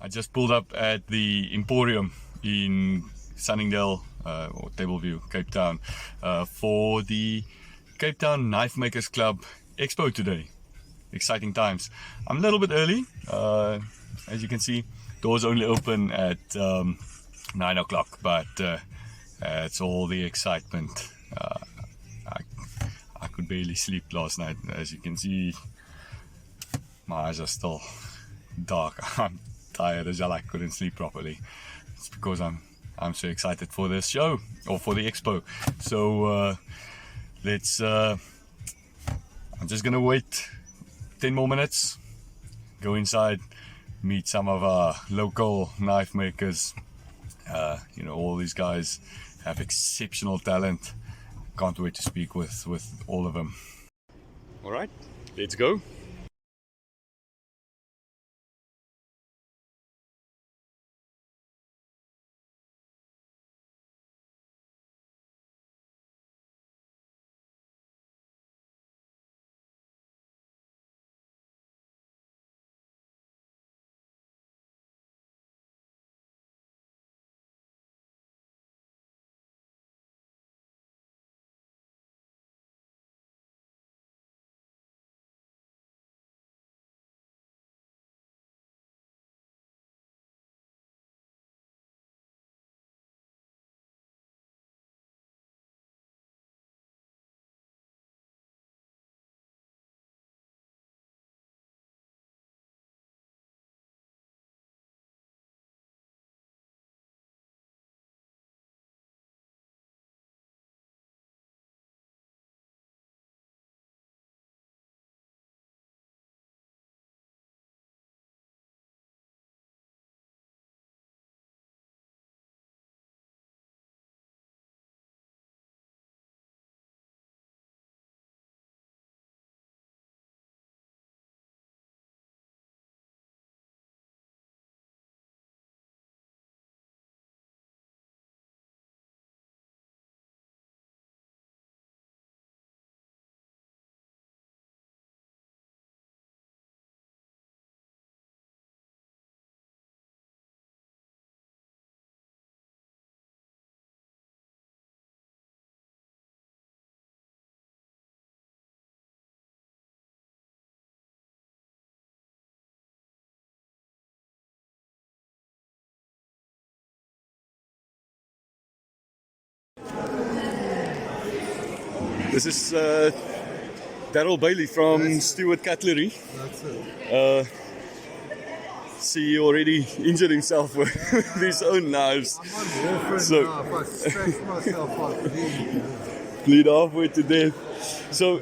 I just pulled up at the Emporium in Sunningdale or Tableview, Cape Town, for the Cape Town Knifemakers Club Expo today. Exciting times. I'm a little bit early. As you can see, doors only open at 9 o'clock, but it's all the excitement. I could barely sleep last night. As you can see, my eyes are still dark. I'm tired as hell. I couldn't sleep properly. It's because I'm so excited for this show, or for the expo. So let's I'm just gonna wait 10 more minutes, go inside, meet some of our local knife makers. You know, all these guys have exceptional talent. Can't wait to speak with all of them. All right, let's go. This is Daryl Bailey from Stewart Cutlery. That's it. See, he already injured himself with his own knives. I'm on warfarin So- now. If I scratch myself, I Bleed halfway to death. So,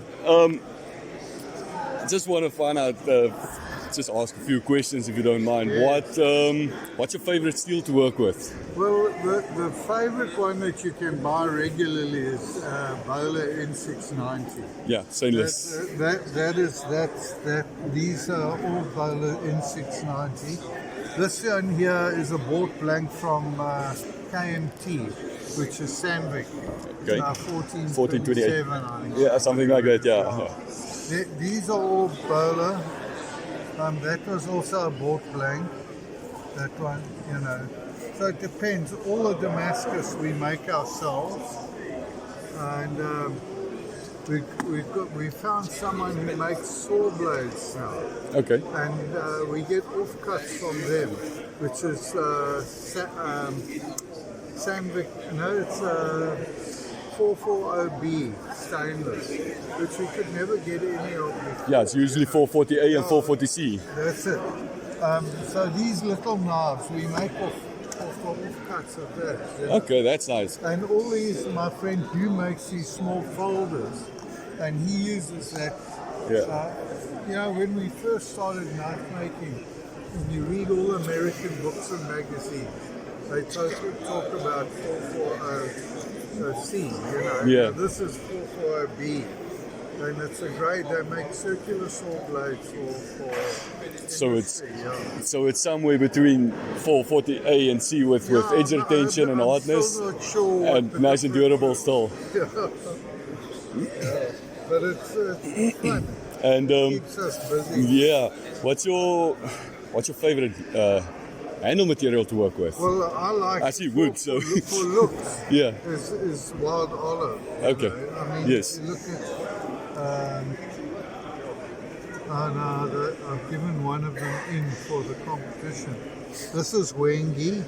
just want to find out, just ask a few questions if you don't mind. Yeah. What's your favorite steel to work with? Well, the favorite one that you can buy regularly is Bowler N690. Yeah, stainless. These are all Bowler N690. This one here is a bought blank from KMT, which is Sandvik. Okay. 1427, I think. Yeah, something like that. Yeah. These are all Bowler. That was also a bought blank. That one, you know. So it depends. All of Damascus we make ourselves, and we found someone who makes saw blades now, Okay. and we get offcuts from them, which is Sandvik. No, it's 440B stainless, which we could never get any of before. Yeah, it's usually 440A and 440C. That's it. So these little knives we make off the offcuts of that. Yeah. Okay, that's nice. And all these, my friend Hugh makes these small folders, and he uses that. Yeah. You know, when we first started knife making, when you read all American books and magazines, they talk about 440C, you know. Yeah. This is 440B. And it's a great, they make circular saw blades for So it's industry, yeah. so it's somewhere between 440A and C with edge retention and hardness, I'm still not sure what and the nice and durable difference still. is. But it's fun. And Keeps us busy. yeah, what's your favorite handle material to work with? Well, I like. I see wood, so for looks. yeah. Is wild olive. Okay. I mean, Yes. you look at. I've given one of them in for the competition. This is Wengi.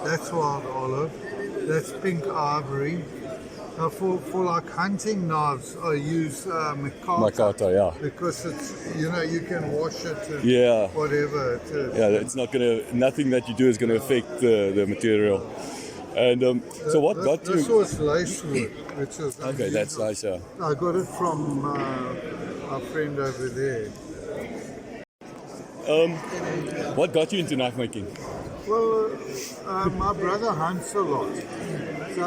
That's wild olive. That's pink ivory. For like hunting knives, I use micarta. Yeah. Because it's, you can wash it and Yeah. whatever it is. Yeah, it's nothing that you do is gonna affect the material. And so what got you? This was lace wood, which is Okay, that's unusual. nice. Yeah. I got it from our friend over there. What got you into knife making? Well, my brother hunts a lot, so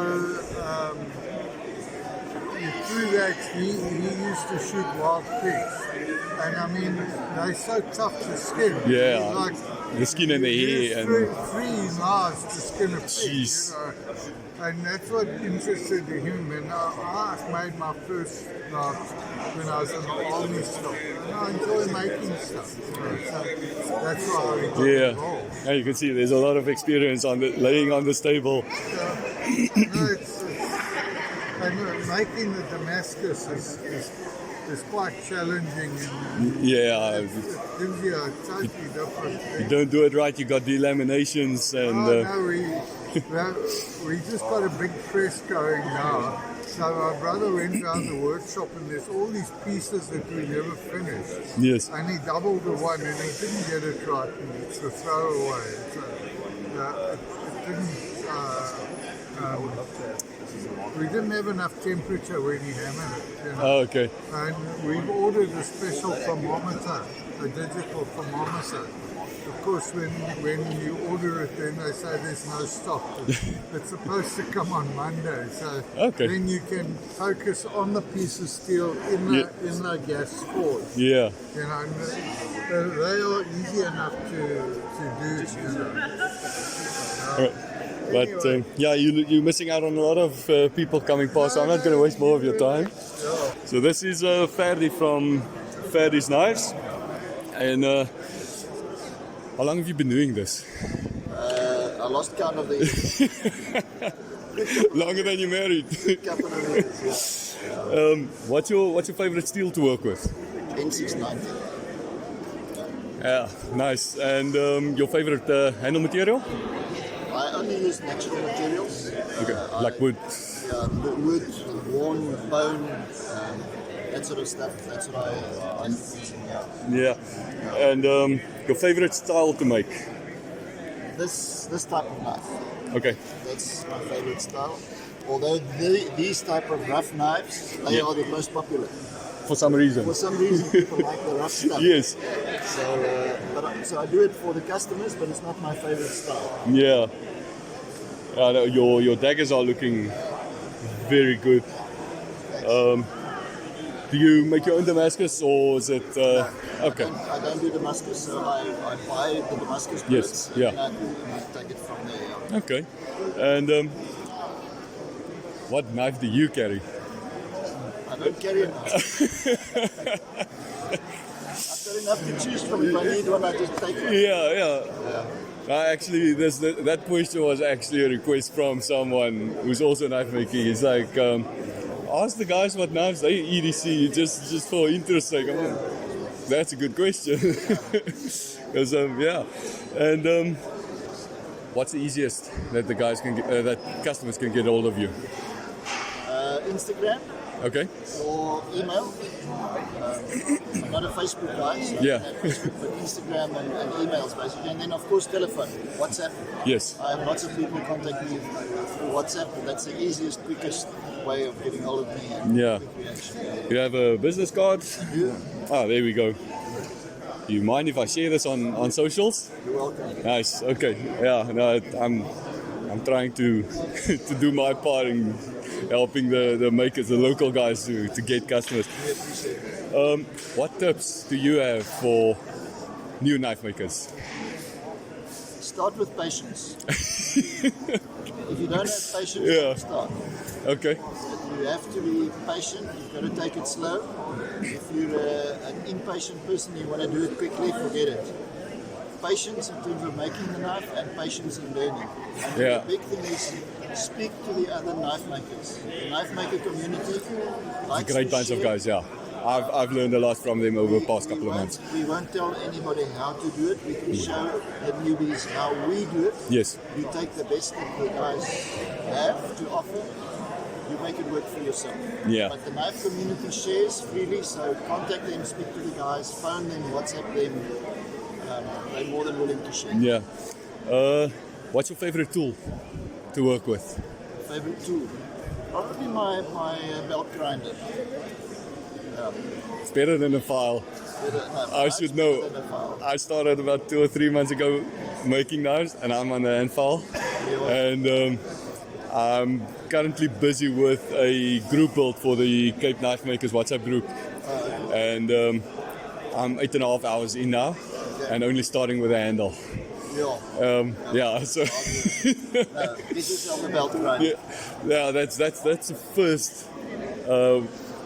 through that he used to shoot wild pigs, and I mean they're so tough to skin. Yeah, Like, the skin and the hair and three knives to skin a pig. Jeez. And that's what interested him. And I made my first knife when I was in the army stuff. And I enjoy making stuff. So that's why I got involved. Yeah, you can see there's a lot of experience on laying on this table. And making the Damascus is quite challenging. Yeah, It gives you a totally different thing. you don't do it right, you got delaminations and. We just got a big press going now. So my brother went down the workshop and there's all these pieces that we never finished. Yes. And he doubled the one and he didn't get it right and it's a throwaway. So it didn't, we didn't have enough temperature when he hammered it. Oh, okay. And we've ordered a special thermometer, a digital thermometer. Of course, when you order it, then they say there's no stock. It's supposed to come on Monday, so then you can focus on the piece of steel in the gas forge. Yeah. They are easy enough to do. But anyway. You're missing out on a lot of people coming past, so I'm not going to waste more of your time. Yeah. So this is Ferdi from Ferdi's Knives, and how long have you been doing this? I lost count of the years. Longer than you're married. Couple of years, yeah. What's your favorite steel to work with? N690. Yeah, nice. And your favorite handle material? I only use natural materials. Okay, like wood. Yeah, the wood, worn bone, that sort of stuff. That's what I use. Yeah. And your favorite style to make? This type of knife. Okay. That's my favorite style. Although these type of rough knives, they are the most popular. For some reason. For some reason, people like the rough stuff. Yes. So I do it for the customers, but it's not my favorite style. Yeah. Your daggers are looking very good. Do you make your own Damascus or is it okay? I don't do Damascus, so I buy the Damascus Yes, bullets yeah. and I take it from there. Yeah. Okay. And what knife do you carry? I don't carry a knife. I've got enough to choose from. If I need one, I just take one. Yeah. Actually, that question was actually a request from someone who's also knife making. He's like, ask the guys what knives they EDC just for interest sake. I'm like, that's a good question. Because yeah, and what's the easiest that the guys can get, that customers can get hold of you? Instagram. Okay. Or email. I'm not a Facebook guy, so Yeah. but Instagram and emails basically, and then of course telephone, WhatsApp. Yes. I have lots of people contact me through WhatsApp, but that's the easiest, quickest way of getting hold of me. And Yeah. quick reaction. You have a business card? Yeah. Ah, there we go. Do you mind if I share this on socials? You're welcome. Nice. Okay. Yeah. No, I'm trying to to do my part in helping the makers, the local guys to get customers. We appreciate it. What tips do you have for new knife makers? Start with patience. If you don't have patience, Yeah. don't start. Okay. You have to be patient. You've got to take it slow. If you're an impatient person, you want to do it quickly, forget it. patience in terms of making the knife and patience in learning. And Yeah. the big thing is speak to the other knife makers. The knife maker community likes Great to bunch of share. guys, yeah. I've learned a lot from them over the past couple of months. We won't tell anybody how to do it. We can show the newbies how we do it. Yes. You take the best that the guys have to offer. You make it work for yourself. Yeah. But the knife community shares freely, so contact them, speak to the guys, phone them, WhatsApp them. They're more than willing to share. Yeah. What's your favorite tool to work with? Favorite tool? Probably my belt grinder. It's better than a file. I should know. I started about 2 or 3 months ago making knives, and I'm on the hand file. And I'm currently busy with a group build for the Cape Knifemakers WhatsApp group. And I'm 8.5 hours in now, and only starting with a handle. Yeah, so This is on the belt grinder. yeah, that's the first.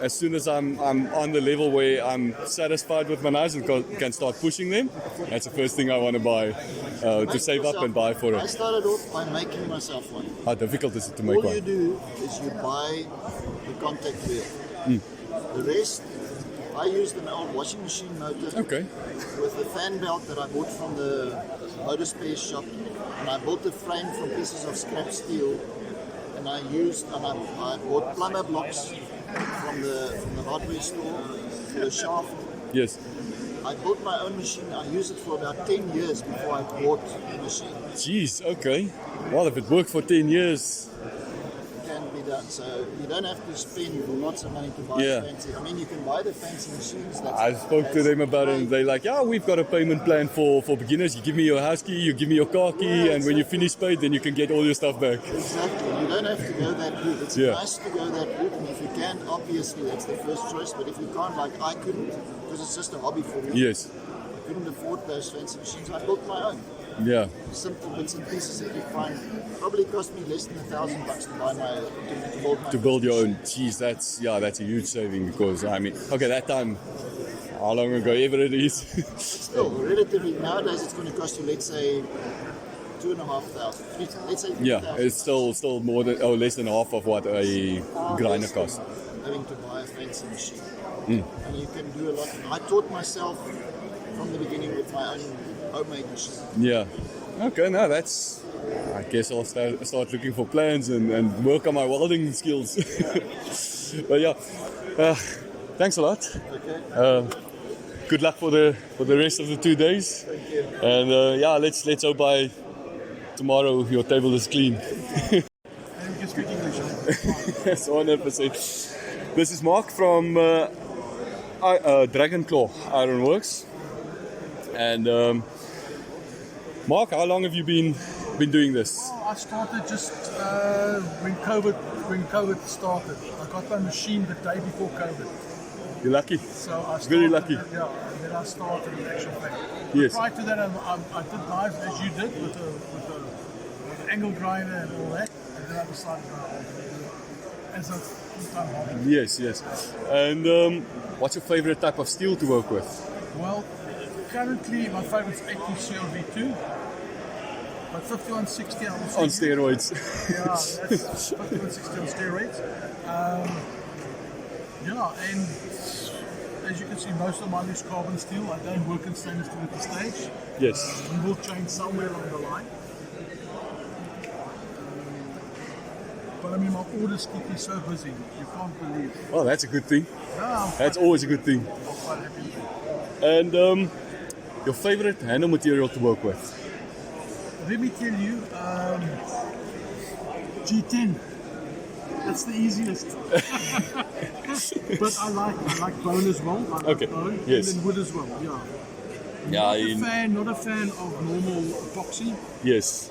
As soon as I'm on the level where I'm satisfied with my knives and can start pushing them, that's the first thing I want to buy, to save up and buy for I it. started off by making myself one. How difficult is it to make All you one? do is you buy the contact wheel. The rest, I used an old washing machine motor Okay. with a fan belt that I bought from the motor space shop, and I built a frame from pieces of scrap steel, and I bought plumber blocks from the hardware store for the shaft. Yes. I built my own machine. I used it for about 10 years before I bought the machine. Jeez. Okay. Well, if it worked for 10 years, Can be done. So you don't have to spend lots of money to buy Yeah. fancy. I mean, you can buy the fancy machines. I spoke to them about it, and they're like, "Yeah, we've got a payment plan for beginners. You give me your house key, you give me your car key, and when you finish paid, then you can get all your stuff back." Exactly. You don't have to go that route. It's Yeah. nice to go that route, and if you can, obviously that's the first choice. But if you can't, like I couldn't, because it's just a hobby for me. Yes. I couldn't afford those fancy machines. I built my own. Yeah. Simple bits and pieces that you find. Probably cost me less than $1,000 to buy to build my. To build your own. Jeez, that's a huge saving, because I mean, okay, that time, how long ago ever it is. Still, relatively nowadays, it's going to cost you, let's say, $2,500. Let's say Yeah, $3,000. it's still more than less than half of what a grinder costs. Having to buy a fancy machine, and you can do a lot. I taught myself from the beginning with my own homemade machine. Yeah. Okay, no, that's. I guess I'll start looking for plans and work on my welding skills. But yeah, thanks a lot. Okay. Good luck for the rest of the 2 days. Thank you. And yeah, let's hope by tomorrow your table is clean. And you can speak English. Yes, 100%. This is Mark from Dragon Claw Ironworks. And Mark, how long have you been doing this? I started just when COVID started. I got my machine the day before COVID. You're lucky. So I started, Very lucky. Yeah, and then I started in actual fact. Yes. Prior to that, I did knives as you did with an angle grinder and all that. And then I decided as a full-time hobby. Yes. And what's your favorite type of steel to work with? Well, currently my favorite is 18 CLV2. But 5160 I also On use. steroids. Yeah, that's 5160 on steroids. Yeah, and as you can see, most of mine is carbon steel. I don't work in stainless steel at this stage. Yes. We will change somewhere along the line. But I mean, my orders keep me so busy. You can't believe. Well, that's a good thing. Yeah, That's always a good thing. I'm quite happy with it. And your favorite handle material to work with? Let me tell you, G10. That's the easiest. But I like bone as well. I like Okay, bone. yes. And then wood as well. Yeah. Yeah, Not a fan of normal epoxy. yes.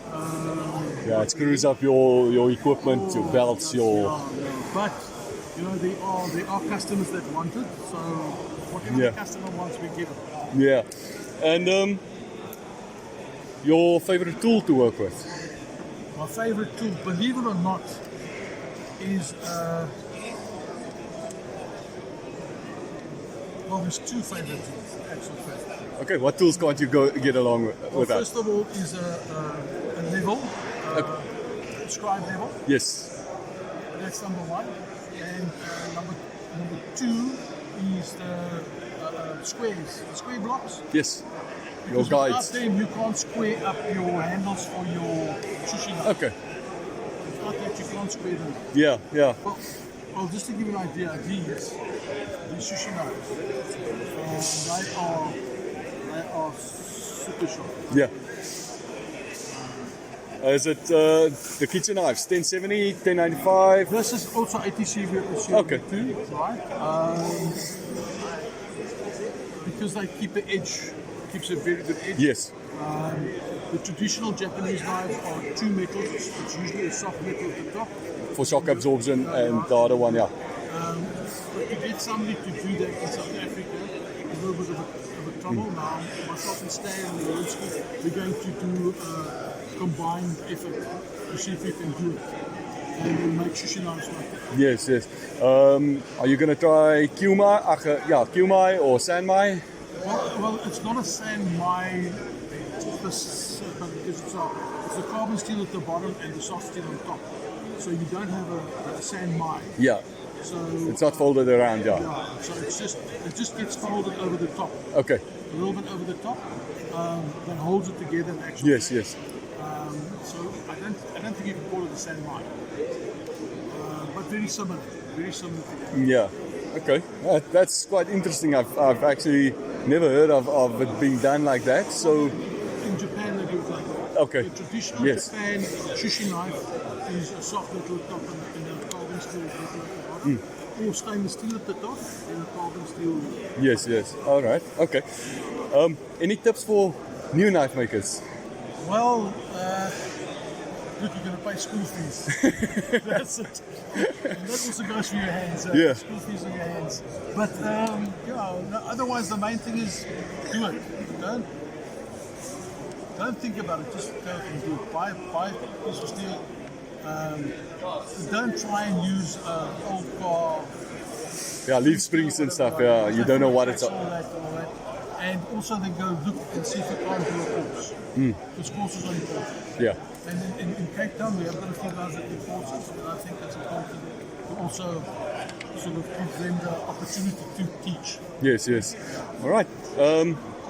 Yeah, it screws up your equipment, your belts, your. Yeah. But you know, there are customers that want it. So whatever Yeah. the customer wants, we give it. Yeah. And your favorite tool to work with? My favorite tool, believe it or not, is Well, there's two favorite tools, actual favorite. Okay, what tools can't you get along with that? First of all is a level, scribe level. Yes. That's number one. And number two is the squares, the square blocks. Yes. Because Your without guides. them, you can't square up your handles for your sushi knife. Okay. Without that, you can't square them up. Yeah, yeah. Well, just to give you an idea, these sushi knives, they are super sharp. Yeah. Is it the kitchen knives? 1070, 1095? This is also 80 CV Okay. too, right? Because they keep the edge, keeps a very good edge. Yes. The traditional Japanese knives are two metals. It's usually a soft metal at the top. For shock absorption and the other one, yeah. But to get somebody to do that in South Africa, a little bit of a trouble. Now, myself and Stan and Lewinsky, we're going to do a combined effort to see if we can do it. And we'll make sushi knives like that. Yes, yes. Are you going to try Kyumai or Sanmai? Well, it's not a Sanmai because it's a carbon steel at the bottom and the soft steel on top. So you don't have a Sanmai. Yeah. So It's not folded around, yeah. so it just gets folded over the top, Okay. a little bit over the top, that holds it together. And actually, Yes, yes. so I don't think you can call it a Sanmai, but very similar together. Yeah. Okay. That's quite interesting. I've actually never heard of it being done like that. So, In Japan, they do it like that. okay. The traditional Yes. Japan sushi knife is a soft metal at the top and a carbon steel metal at the bottom, or stainless steel at the top and a carbon steel. Yes, yes. All right. Okay. Any tips for new knife makers? Well, look, you're going to pay school fees. That's it. And that also goes for your hands. Yeah. School fees on your hands. But, otherwise the main thing is do it. Don't think about it. Just go and do it. Buy a piece of steel. Don't try and use old car. Yeah, leaf springs and stuff. Yeah, you don't know what it's. All that. And also then go look and see if you can't do a course. Because courses are important. Yeah. And in Cape Town, we have got a few guys that do courses, and I think it's important to also sort of give them the opportunity to teach. Yes, yes. All right.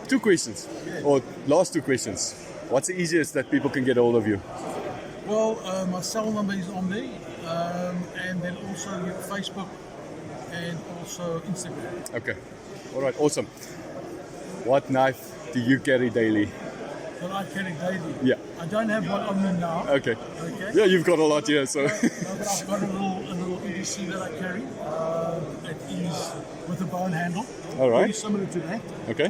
Two questions, or last two questions. What's the easiest that people can get hold of you? Well, my cell number is on there, and then also your Facebook and also Instagram. Okay. All right. Awesome. What knife do you carry daily? That I carry daily. Yeah. I don't have one on me now. Okay. Okay. Yeah, you've got a lot here, so. No, but I've got a little EDC that I carry. It is with a bone handle. All right. Very similar to that. Okay.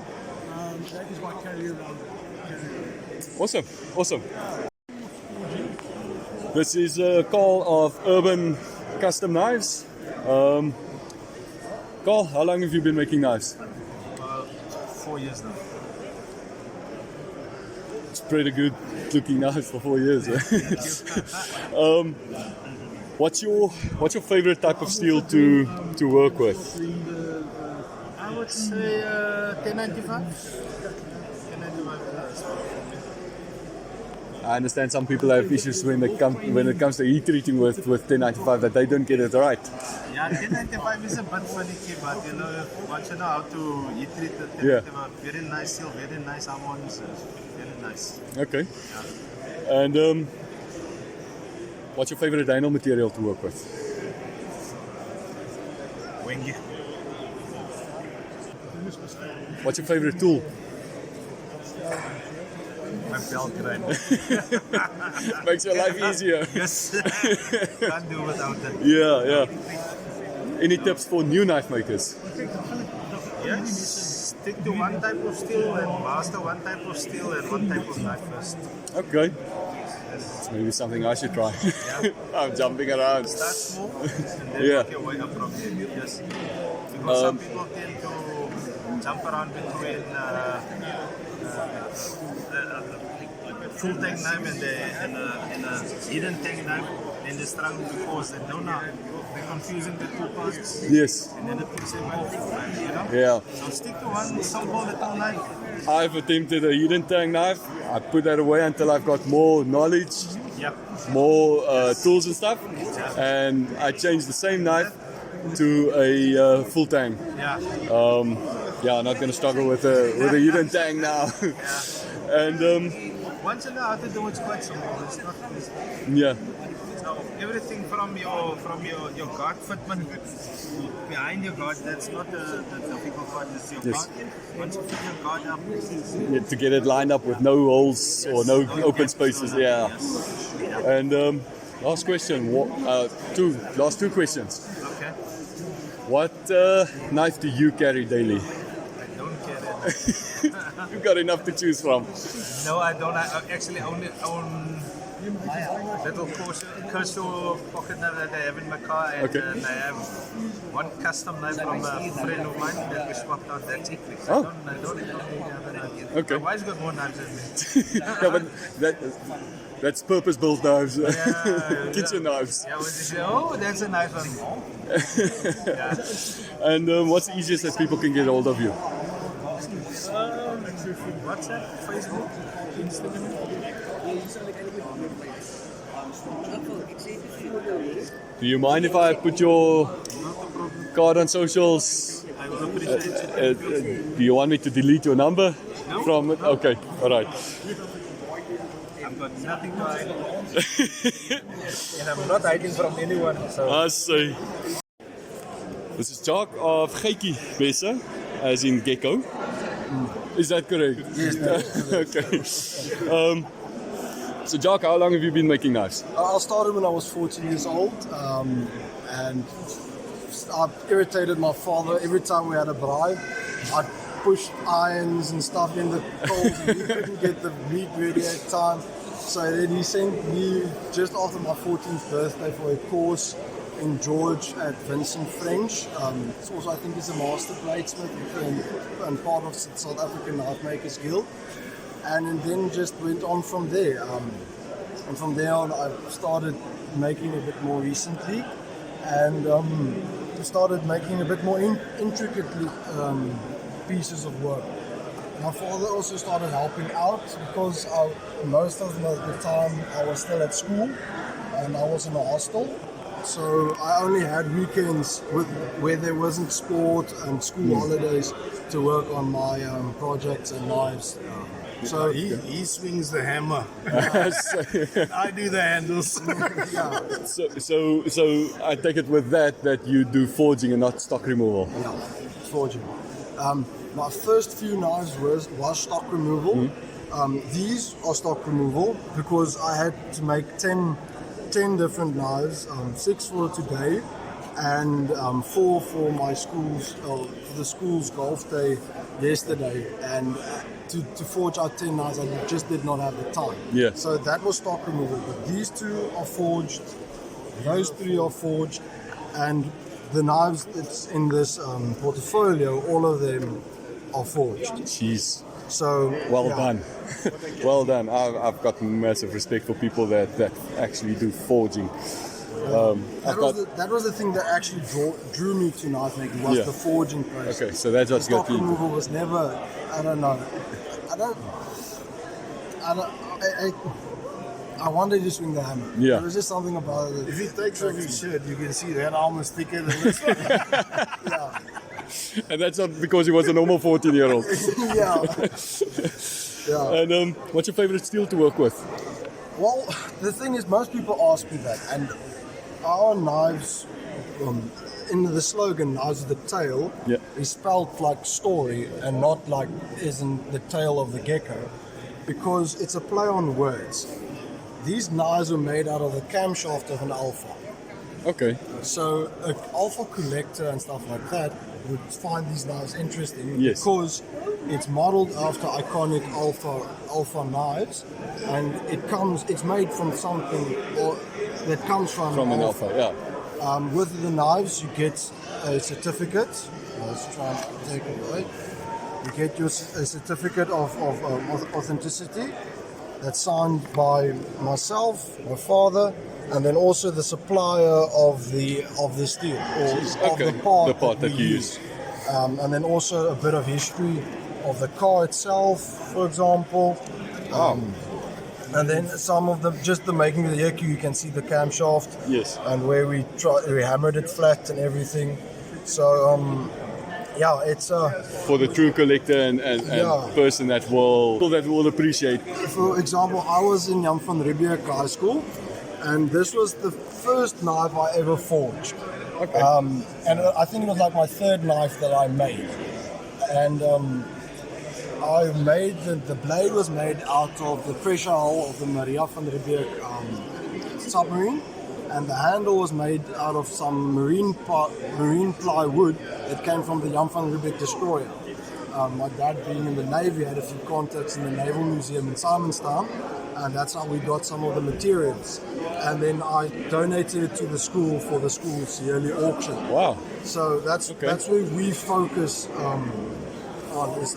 That is my carry around. Awesome. Awesome. This is Carl of Urban Custom Knives. Carl, how long have you been making knives? 4 years now. It's pretty good looking knives for 4 years. Eh? What's your favorite type of steel to work with? I would say 1095. 1095. I understand some people have issues when it comes to heat treating with 1095 that they don't get it right. Yeah, 1095 is a bit finicky, but once you know how to heat treat the 1095, Yeah. very nice steel, very nice harmonics, very nice. Okay. And what's your favorite vinyl material to work with? Wengi. What's your favorite tool? My belt grind. Makes your life easier. Yes. Can't do without that. Yeah, yeah. Any tips for new knife makers? Yes. Stick to one type of steel and master one type of steel and one type of knife first. Okay. It's maybe something I should try. I'm jumping around. Start small and then Yeah. work your way up from there. Yes. Because some people tend to jump around between full tank knife and a hidden tank knife. then they're struggling because they don't know. They're confusing the two parts. Yes. And then it puts them off, you know? Yeah. So stick to one simple little knife. I've attempted a hidden tang knife. I put that away until I've got more knowledge, Yep. more tools and stuff, and I changed the same knife to a full tang. Yeah. Yeah, I'm not going to struggle with a hidden tang now. And Once you know how to do it's quite simple. It's not. yeah, So everything from your guard fitment behind your guard, that's not the difficult part. It's your Yes. guard. Once you fit your guard up, yeah, to get it lined up with no holes or no open spaces. Yeah. And last question. Last two questions. okay. What knife do you carry daily? I don't get it. You've got enough to choose from. No, I don't. I actually only own little Kershaw pocket knife that I have in my car, and Okay. I have one custom knife from a friend of mine that we swapped out. That's it. Oh. I don't even know the other knife. Okay. My wife's got more knives than me. Yeah, but that's purpose-built knives, kitchen knives. Yeah, when they say, oh, that's a nice one. Yeah. And what's the easiest that people can get hold of you? WhatsApp, Facebook, Instagram. Do you mind if I put your card on socials? I will appreciate it. Do you want me to delete your number from it? Okay, all right. I've got nothing to hide. And I'm not hiding from anyone. So. I see. This is Jock of Geitjie Besse, as in gecko. Is that correct? Yes, Okay. So Jock, how long have you been making knives? I started when I was 14 years old, and I irritated my father every time we had a braai. I pushed irons and stuff in the coals, and he couldn't get the meat ready at time. So then he sent me just after my 14th birthday for a course in George at Vincent French. It's also, I think, he's a master bladesmith and part of the South African Knifemakers Guild. And then just went on from there. And from there on, I started making a bit more recently, and started making a bit more intricately pieces of work. My father also started helping out because most of the time I was still at school and I was in a hostel. So I only had weekends where there wasn't sport and school holidays to work on my projects and knives. So He swings the hammer. I do the handles. So I take it with that you do forging and not stock removal. yeah, forging. My first few knives was stock removal. These are stock removal because I had to make 10 different knives, 6 for today and 4 for my school's, for the school's golf day yesterday. And to forge out 10 knives, I just did not have the time. Yeah. So that was stock removal. But these 2 are forged, those 3 are forged, and the knives that's in this portfolio, all of them are forged. Jeez. So Well yeah. done. Well done. I've got massive respect for people that actually do forging. That was the thing that actually drew me to knife making, was Yeah. the forging process. Okay, so that's what's got Stock you. removal was never, I don't know. I wanted to swing the hammer. Yeah. There was just something about it. If he takes off his shirt, you can see that arm is thicker than this one. Yeah. And that's not because he was a normal 14-year-old. Yeah. Yeah. And what's your favorite steel to work with? Well, the thing is, most people ask me that, and our knives, in the slogan, knives with the tail, Yeah. is spelled like story and not like isn't the tail of the gecko, because it's a play on words. These knives were made out of the camshaft of an alpha. Okay. So an alpha collector and stuff like that would find these knives interesting Yes. because it's modeled after iconic alpha knives, and it's made from something that comes from From an alpha, yeah. With the knives, you get a certificate. Let's try and take it away. You get a certificate of authenticity that's signed by myself, my father, and then also the supplier of the steel or Okay, of the part that we you use. and then also a bit of history of the car itself, for example. And then some of the just the making of the EQ, you can see the camshaft. Yes. And where we hammered it flat and everything. So yeah, it's For the true collector and Yeah. person that will appreciate. for example, I was in Jan van Riebeeck High School, and this was the first knife I ever forged. Okay. And I think it was like my third knife that I made. And I made the blade was made out of the pressure hull of the Maria van Riebeeck submarine, and the handle was made out of some marine plywood that came from the Jan van Riebeeck destroyer. My dad, being in the Navy, had a few contacts in the Naval Museum in Simonstown, and that's how we got some of the materials. And then I donated it to the school for the school's yearly auction. Wow. So that's where we focus on. Is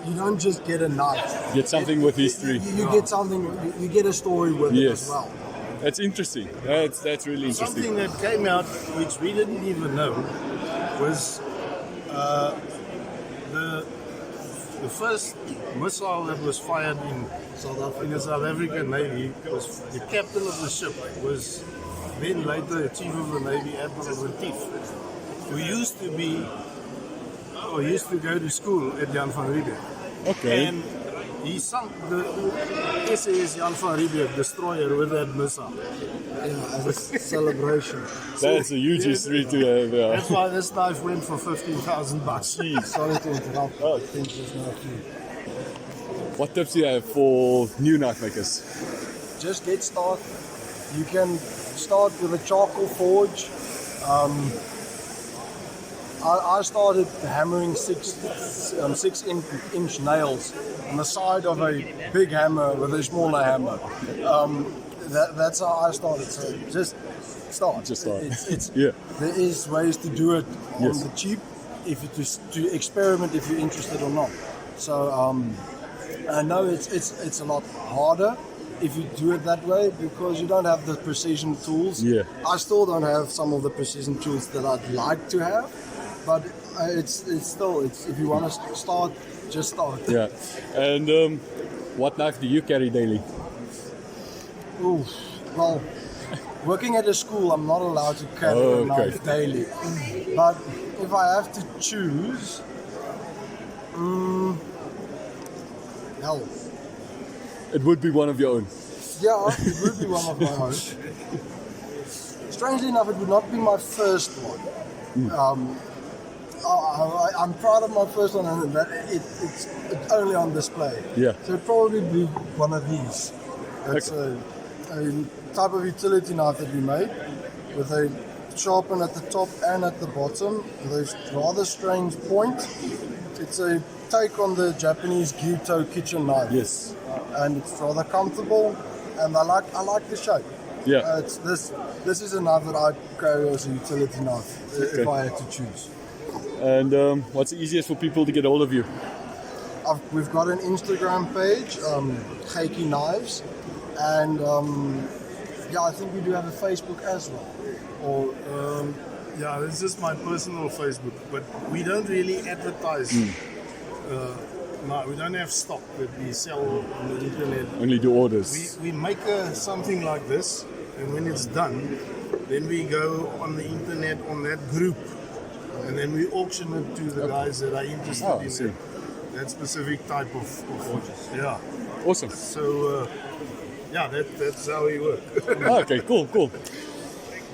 you don't just get a knife. Get something with history. You get something. You get a story with it Yes. as well. That's interesting. That's really interesting. Something that came out which we didn't even know was the first missile that was fired in the South African Navy was the captain of the ship was then later the chief of the Navy, Admiral Retief, who used to go to school at Jan van Riebeeck. Okay. And he sunk the SAS Jan van Riebeeck destroyer with that missile. As a celebration. That's a huge history to have. That's why this knife went for $15,000. Sorry to interrupt. Oh. I think there's no food. What tips do you have for new knife makers? Just get started. You can start with a charcoal forge. I started hammering 6-inch nails on the side of a big hammer with a smaller hammer. That's how I started. So just start. Just start. It's Yeah. There is ways to do it on Yes. the cheap, if you to experiment if you're interested or not. So I know it's a lot harder if you do it that way because you don't have the precision tools. Yeah. I still don't have some of the precision tools that I'd like to have, but it's still if you want to start, just start. Yeah. And what knife do you carry daily? Ooh, well, working at a school, I'm not allowed to carry a knife daily. But if I have to choose, hell, It would be one of your own. yeah, it would be one of my own. Strangely enough, it would not be my first one. I'm proud of my first one, and that it's only on display. Yeah. So it'd probably be one of these. That's a type of utility knife that we made with a sharpen at the top and at the bottom with a rather strange point. It's a take on the Japanese gyuto kitchen knife. Yes. And it's rather comfortable, and I like the shape. Yeah. This is a knife that I'd carry as a utility knife if I had to choose. And what's the easiest for people to get hold of you? We've got an Instagram page, Geeky Knives, and I think we do have a Facebook as well. Or yeah, it's just my personal Facebook, but we don't really advertise. No, we don't have stock that we sell on the internet. Only do orders. We make something like this, and when it's done, then we go on the internet on that group, and then we auction it to the guys that are interested in see. it. That specific type of yeah. Awesome. So that's how we work. Okay, cool.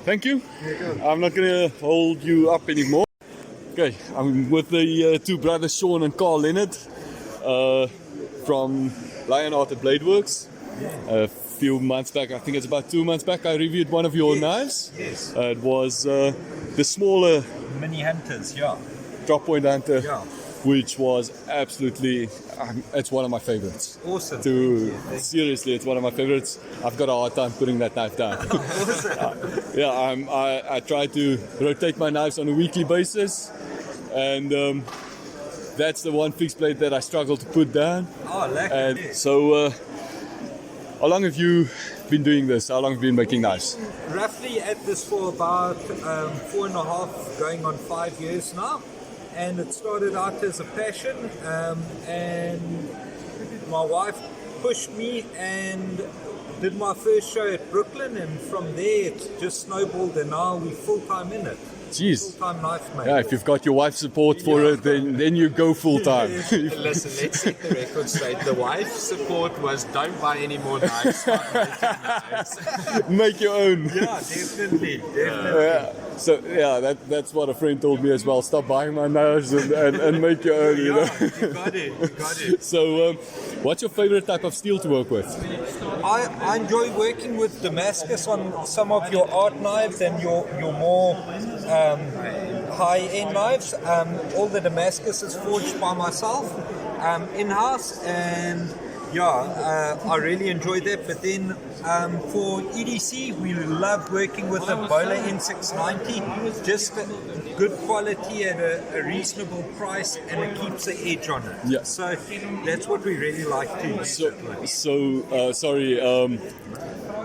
Thank you. I'm not going to hold you up anymore. Okay, I'm with the two brothers, Sean and Carl Leonard, from Lionhearted Blade Works. A few months back, I think it's about 2 months back, I reviewed one of your knives. Yes. It was the smaller Mini Hunters, yeah. drop point hunter, Yeah. which was absolutely, it's one of my favorites. Awesome. Seriously, it's one of my favorites. I've got a hard time putting that knife down. I try to rotate my knives on a weekly basis, and that's the one fixed blade that I struggle to put down. Oh, lekker. And so, how long have you been doing this? How long have you been making knives? Roughly at this for about 4.5, going on 5 years now. And it started out as a passion, and my wife pushed me and did my first show at Brooklyn, and from there it just snowballed, and now we're full-time in it. Jeez. Full-time knife maker. Yeah, if you've got your wife's support for it, then you go full time. Listen, let's set the record straight. The wife's support was don't buy any more knives, start making knives. Make your own. Yeah, definitely. Yeah. So that's what a friend told me as well. Stop buying my knives and make your own. You know. You got it. So, what's your favorite type of steel to work with? I enjoy working with Damascus on some of your art knives and your more high-end knives. All the Damascus is forged by myself in-house, and I really enjoy that. But then for EDC, we love working with the Bowler N690, just good quality at a reasonable price, and it keeps the edge on it. Yeah. So that's what we really like to do. Sorry,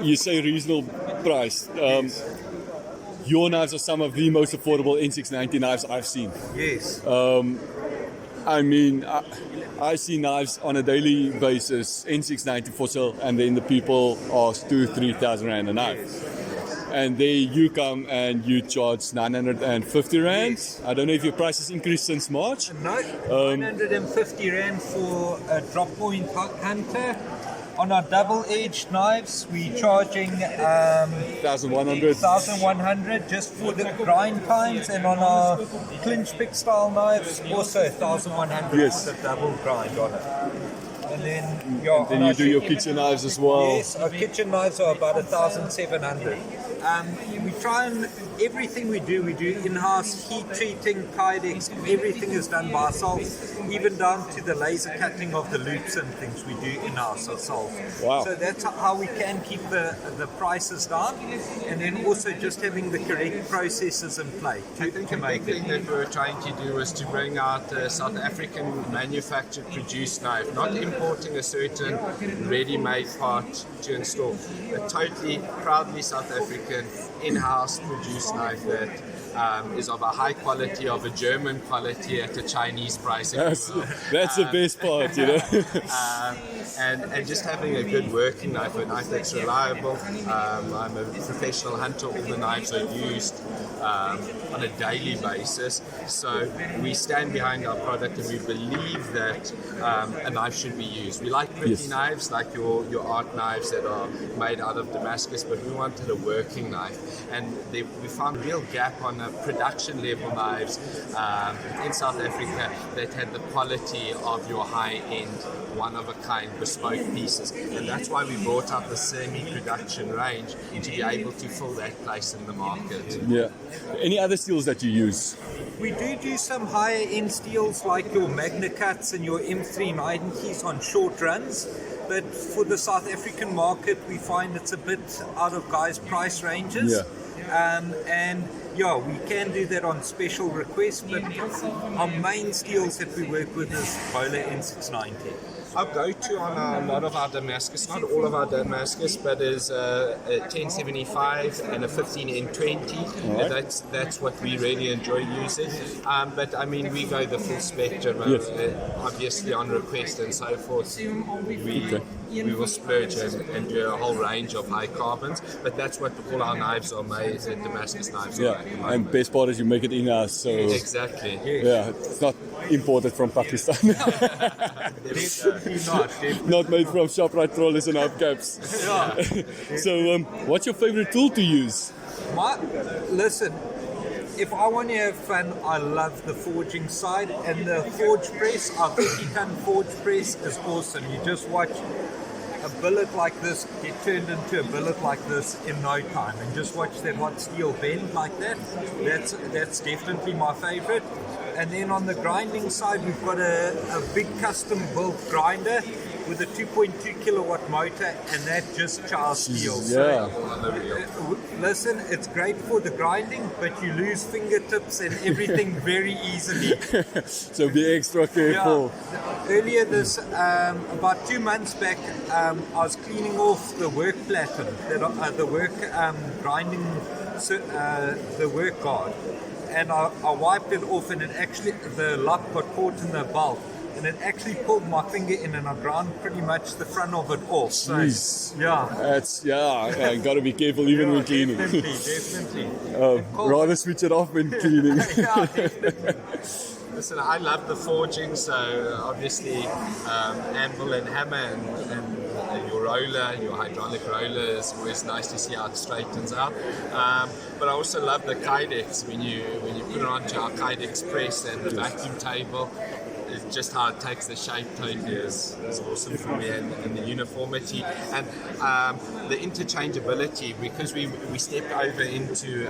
you say reasonable price. Your knives are some of the most affordable N690 knives I've seen. Yes. I mean, I see knives on a daily basis, N690 for sale, and then the people ask 2,000-3,000 rand a knife. And there you come and you charge 950 rand. Yes. I don't know if your price has increased since March. No, 950 rand for a drop point hunter. On our double-edged knives, we're charging 1,100. 1,100 just for the grind times, and on our clinch pick style knives, also 1,100 Yes. for the double grind on it. And then, Then you do your kitchen knives as well. Yes, our kitchen knives are about 1,700. We try and everything we do in-house, heat treating, kydex, everything is done by ourselves, even down to the laser cutting of the loops and things we do in-house ourselves. Wow. So that's how we can keep the prices down, and then also just having the correct processes in play I think a big thing that we were trying to do was to bring out a South African manufactured produced knife, not importing a certain ready-made part to install. A totally proudly South African in-house produced knife that is of a high quality, of a German quality at a Chinese price. That's the best part, you know. And just having a good working knife, a knife that's reliable. I'm a professional hunter. All the knives are used on a daily basis. So we stand behind our product, and we believe that a knife should be used. We like pretty knives, like your art knives that are made out of Damascus, but we wanted a working knife. And we found a real gap on production level knives in South Africa that had the quality of your high-end, one-of-a-kind bespoke pieces. And that's why we brought out the semi-production range to be able to fill that place in the market. Yeah. Any other steels that you use? We do some higher end steels like your Magna Cuts and your M390s on short runs, but for the South African market we find it's a bit out of guys' price ranges. Yeah. We can do that on special requests, but our main steels that we work with is Bowler N690. Our go-to on a lot of our Damascus, not all of our Damascus, but is a 1075 and a 15N20. Right. That's what we really enjoy using. But I mean, we go the full spectrum. Obviously, on request and so forth, we will splurge and do a whole range of high carbons. But that's what all our knives are made. Damascus knives. Yeah, and best part is you make it in-house, so exactly. Yeah, it's not imported from Pakistan. Definitely not. Not made from ShopRite trolleys and hubcaps. So, what's your favorite tool to use? Listen, if I want to have fun, I love the forging side, and the forge press, our 50-ton forge press is awesome. You just watch a billet like this get turned into a billet like this in no time, and just watch that hot steel bend like that. That's definitely my favorite. And then on the grinding side, we've got a big custom built grinder with a 2.2 kilowatt motor, and that just chows steel. On the reel. Listen, it's great for the grinding, but you lose fingertips and everything very easily. So be extra careful. Earlier this, about 2 months back, I was cleaning off the work platen, the work grinding, the work guard, and I wiped it off, and it actually, the lock got caught in the bolt, and it actually pulled my finger in, and I ground pretty much the front of it off. So, Jeez. yeah. That's, got to be careful even when cleaning. Definitely. Rather switch it off when cleaning. Yeah, definitely. Listen, I love the forging, so obviously anvil and hammer and your roller, your hydraulic roller is always nice to see how it straightens out. But I also love the Kydex when you put it onto our Kydex press and the vacuum table. It's just how it takes the shape totally is awesome for me, and the uniformity and the interchangeability, because we stepped over into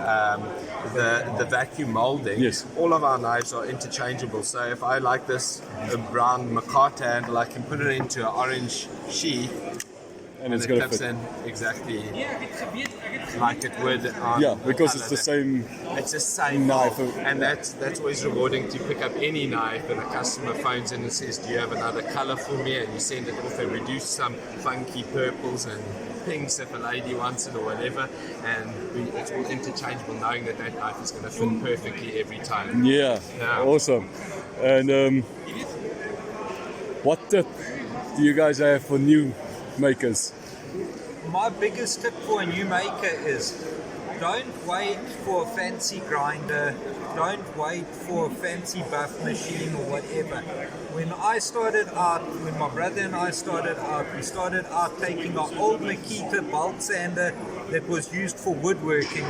the vacuum molding. Yes. All of our knives are interchangeable, so if I like this brown McCarter handle, I can put it into an orange sheath And it's it going to clips fit. in exactly like it would on because colour. it's the same. It's the same knife. mold, and that's always rewarding to pick up any knife and a customer phones in and says, do you have another color for me, and you send it off. They reduce some funky purples and pinks if a lady wants it or whatever, and it's all interchangeable, knowing that knife is going to fit perfectly every time. Yeah, awesome. And what tip do you guys have for new makers? My biggest tip for a new maker is don't wait for a fancy grinder, don't wait for a fancy buff machine or whatever. When my brother and I started out, we started out taking our old Makita bolt sander that was used for woodworking,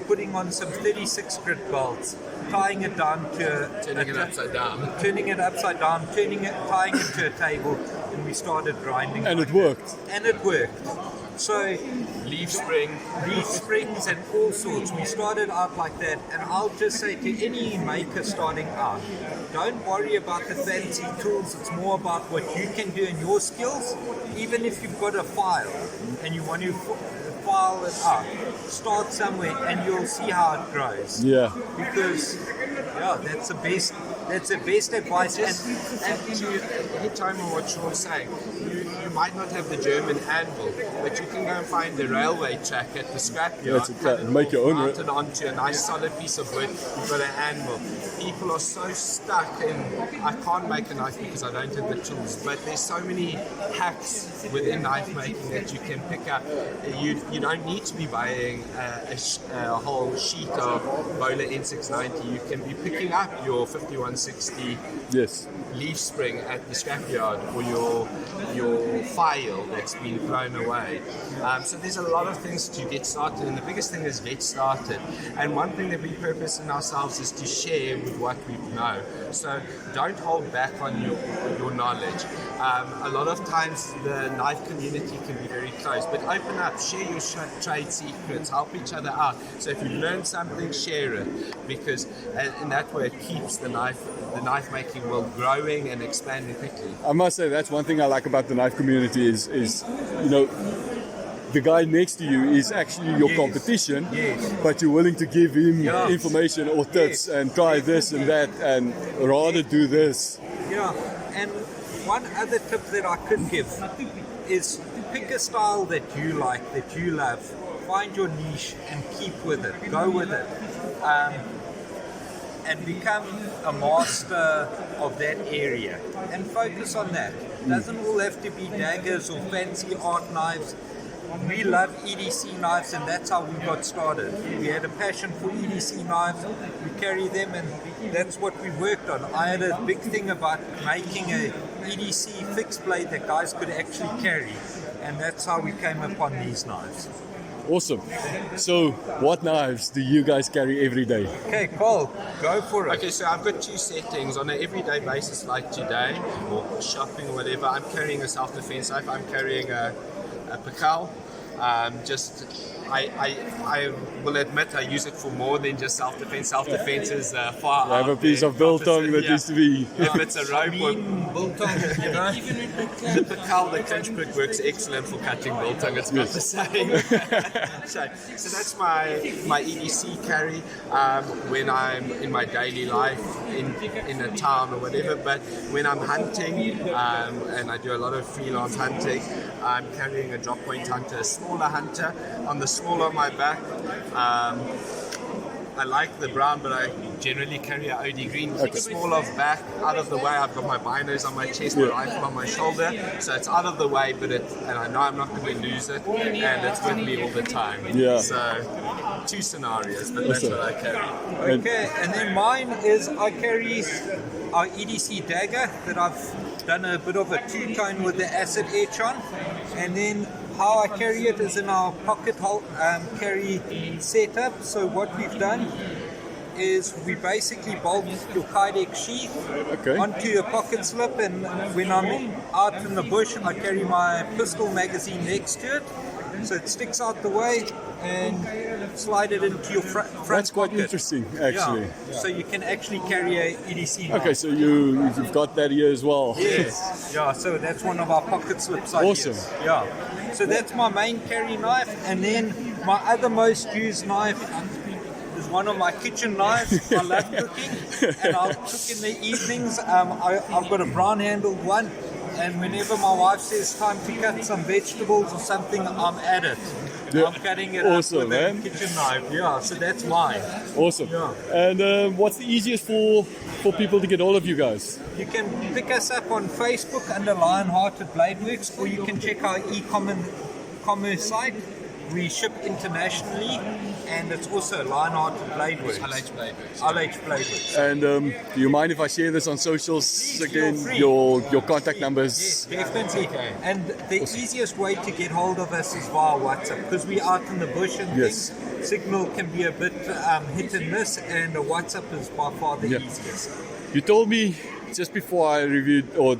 putting on some 36 grit bolts, tying it down to Turning it upside down. tying it to a table, and we started grinding. And it worked. And it worked. So Leaf springs and all sorts. We started out like that, and I'll just say to any maker starting out, don't worry about the fancy tools. It's more about what you can do in your skills. Even if you've got a file and you want to file it out, start somewhere and you'll see how it grows. Yeah. Because that's the best advice. And to hit home on what Sean's saying, you might not have the German anvil, but you can go and find the railway track at the scrapyard, make your own. mount it onto a nice solid piece of wood. You've got an anvil. People are so stuck in, I can't make a knife because I don't have the tools, but there's so many hacks within knife making that you can pick up. You don't need to be buying a whole sheet of Bowler N690. You can be picking up your 5160 leaf spring at the scrapyard, or your file that's been thrown away. So there's a lot of things to get started, and the biggest thing is get started. And one thing that we purpose in ourselves is to share with what we know. So don't hold back on your knowledge. A lot of times the knife community can be very close, but open up, share your trade secrets, help each other out. So if you learn something, share it, because in that way it keeps the knife making world growing and expanding quickly. I must say that's one thing I like about the knife community is the guy next to you is actually your competition, but you're willing to give him information or tips and try this and that and rather do this. Yeah, and one other tip that I could give is pick a style that you like, that you love, find your niche and keep with it, go with it. And become a master of that area and focus on that. It doesn't all have to be daggers or fancy art knives. We love EDC knives, and that's how we got started. We had a passion for EDC knives, we carry them, and that's what we worked on. I had a big thing about making a EDC fixed blade that guys could actually carry, and that's how we came upon these knives. Awesome. So, what knives do you guys carry every day? Okay, Paul, go for it. Okay, so I've got two settings. On an everyday basis like today, or shopping or whatever, I'm carrying a self-defense knife. I'm carrying a Pakal. I will admit I use it for more than just self-defense. Self-defense is far I have a out piece there. of biltong that needs to be. If it's a rope or Biltong, you know. the Pakal, the clinch prick works excellent for cutting biltong. It's not the same. so that's my EDC carry when I'm in my daily life in a town or whatever. But when I'm hunting and I do a lot of freelance hunting, I'm carrying a drop point hunter, a smaller hunter on the small of my back. I like the brown, but I generally carry a OD green. Small of back, out of the way. I've got my binos on my chest, my rifle on my shoulder, so it's out of the way, but and I know I'm not going to lose it, and it's with me all the time. Yeah. So 2 scenarios, but that's what I carry. Okay, and then mine is I carry our EDC dagger that I've done a bit of a two-tone with the acid etch on, and then how I carry it is in our pocket carry setup. So what we've done is we basically bolt your Kydex sheath onto your pocket slip, and when I'm out in the bush I carry my pistol magazine next to it, so it sticks out the way and slide it into your front That's quite pocket. interesting, actually. Yeah. So you can actually carry a EDC knife. Okay, so you've got that here as well. Yes. Yeah, so that's one of our pocket slips. Awesome. Yeah. So that's my main carry knife, and then my other most used knife is one of my kitchen knives. I love cooking, and I'll cook in the evenings. I've got a brown handled one, and whenever my wife says time to cut some vegetables or something, I'm at it. Yeah. I'm cutting it Awesome, up with man. a kitchen knife. Yeah, so that's mine. Awesome. Yeah. And what's the easiest for people to get hold of you guys? You can pick us up on Facebook under Lionhearted Bladeworks, or you can check our e-commerce site. We ship internationally, and it's also Lionhearted Bladeworks. LH Bladeworks. And do you mind if I share this on socials Please, again? feel free. Your contact numbers. Yes, definitely. And the easiest way to get hold of us is via WhatsApp, because we're out in the bush and Yes. things. Signal can be a bit hit and miss, and a WhatsApp is by far the easiest. You told me just before I reviewed or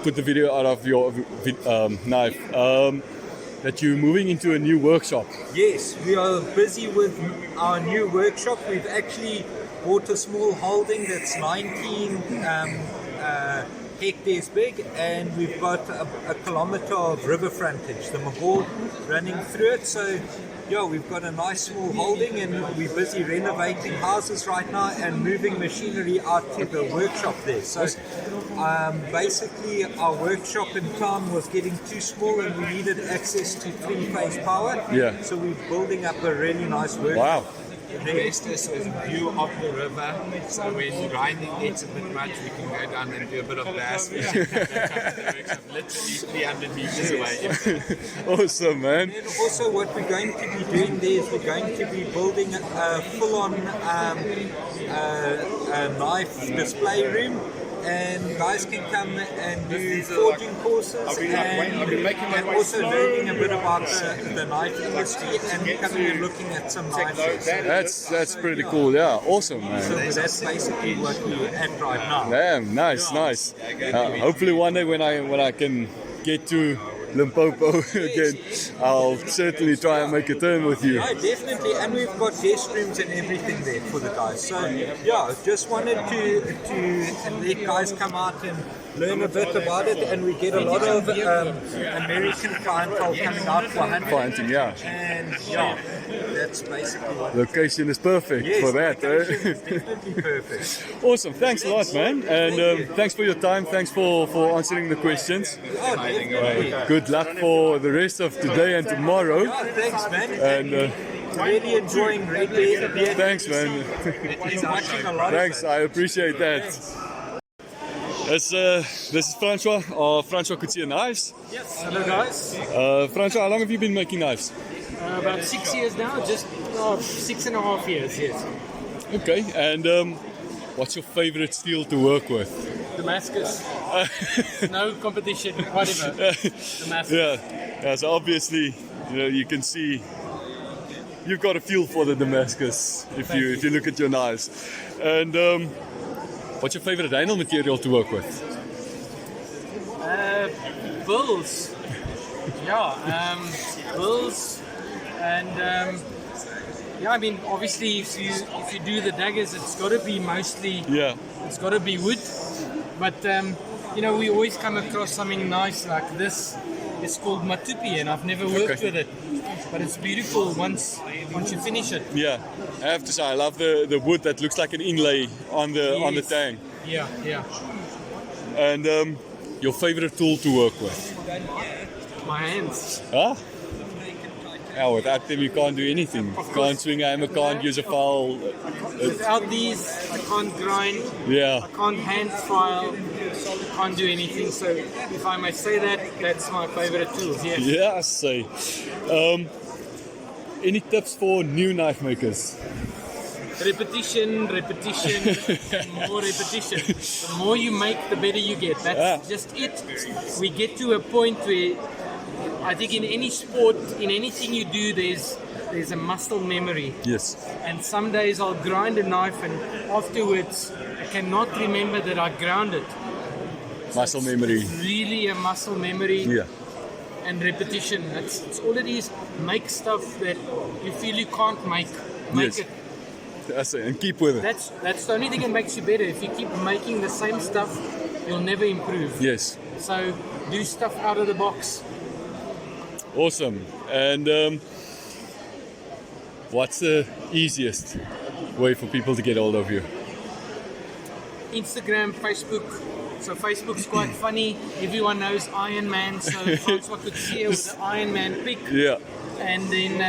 put the video out of your knife that you're moving into a new workshop. Yes, we are busy with our new workshop. We've actually bought a small holding that's 19 hectares big, and we've got a kilometre of river frontage, the Magor running through it. So yeah, we've got a nice small holding, and we're busy renovating houses right now and moving machinery out to the workshop there. So basically our workshop in town was getting too small, and we needed access to 3-phase power. Yeah. So we're building up a really nice workshop. Wow. The best is with view of the river, so when grinding gets a bit much, we can go down and do a bit of bass fishing. Literally 300 meters away. Awesome, man. And also what we're going to be doing there is we're going to be building a full-on knife display room, and guys can come and do forging courses and also learning a bit about the knife industry and coming and looking at some knives. That's pretty cool. Yeah, awesome, man. So that's basically what we're at right now. Damn, nice. Hopefully one day when I can get to Limpopo again, I'll certainly try and make a turn with you. No, definitely, and we've got guest rooms and everything there for the guys. So yeah, just wanted to let guys come out and learn a bit about it, and we get a lot of American clientele coming out for hunting. Yeah. And yeah, that's basically what. Location is perfect for that. Location is definitely perfect. Awesome. Thanks a lot, man. And thanks for your time. Thanks for answering the questions. Oh, definitely. Good luck for the rest of today and tomorrow. Oh, thanks, man. And really enjoying Red Beard. thanks, man. He's watching a lot Thanks. of I appreciate that. This is Francois of Francois Couture Knives. Yes, hello guys. Francois, how long have you been making knives? About 6 years now, just 6.5 years, yes. Okay, and what's your favorite steel to work with? Damascus. No competition, whatever. Damascus. Yeah, so obviously, you can see you've got a feel for the Damascus if you look at your knives. And what's your favorite handle material to work with? Bulls. Bills, and yeah, I mean, obviously, if you do the daggers, it's got to be mostly, it's got to be wood. But you know, we always come across something nice like this. It's called matupi, and I've never worked with it, but it's beautiful once you finish it. Yeah, I have to say I love the wood that looks like an inlay on the tang. Yeah. And your favorite tool to work with? My hands. Huh? Yeah, without them you can't do anything. Can't swing a hammer, can't use a file. Without these, I can't grind. Yeah. I can't hand file. I can't do anything. So if I may say that, that's my favorite tools. Yes. Yeah, I say. Any tips for new knife makers? Repetition, and more repetition. The more you make, the better you get. That's just it. We get to a point where I think in any sport, in anything you do, there's a muscle memory. Yes. And some days I'll grind a knife and afterwards I cannot remember that I ground it. Muscle memory. It's really a muscle memory. Yeah. And repetition. That's all it is. Make stuff that you feel you can't make. Make Yes. it. That's it, and keep with it. That's the only thing that makes you better. If you keep making the same stuff, you'll never improve. Yes. So do stuff out of the box. Awesome. And what's the easiest way for people to get hold of you? Instagram, Facebook. So Facebook's quite funny. Everyone knows Iron Man, so Francois could see it with the Iron Man pic. Yeah. And then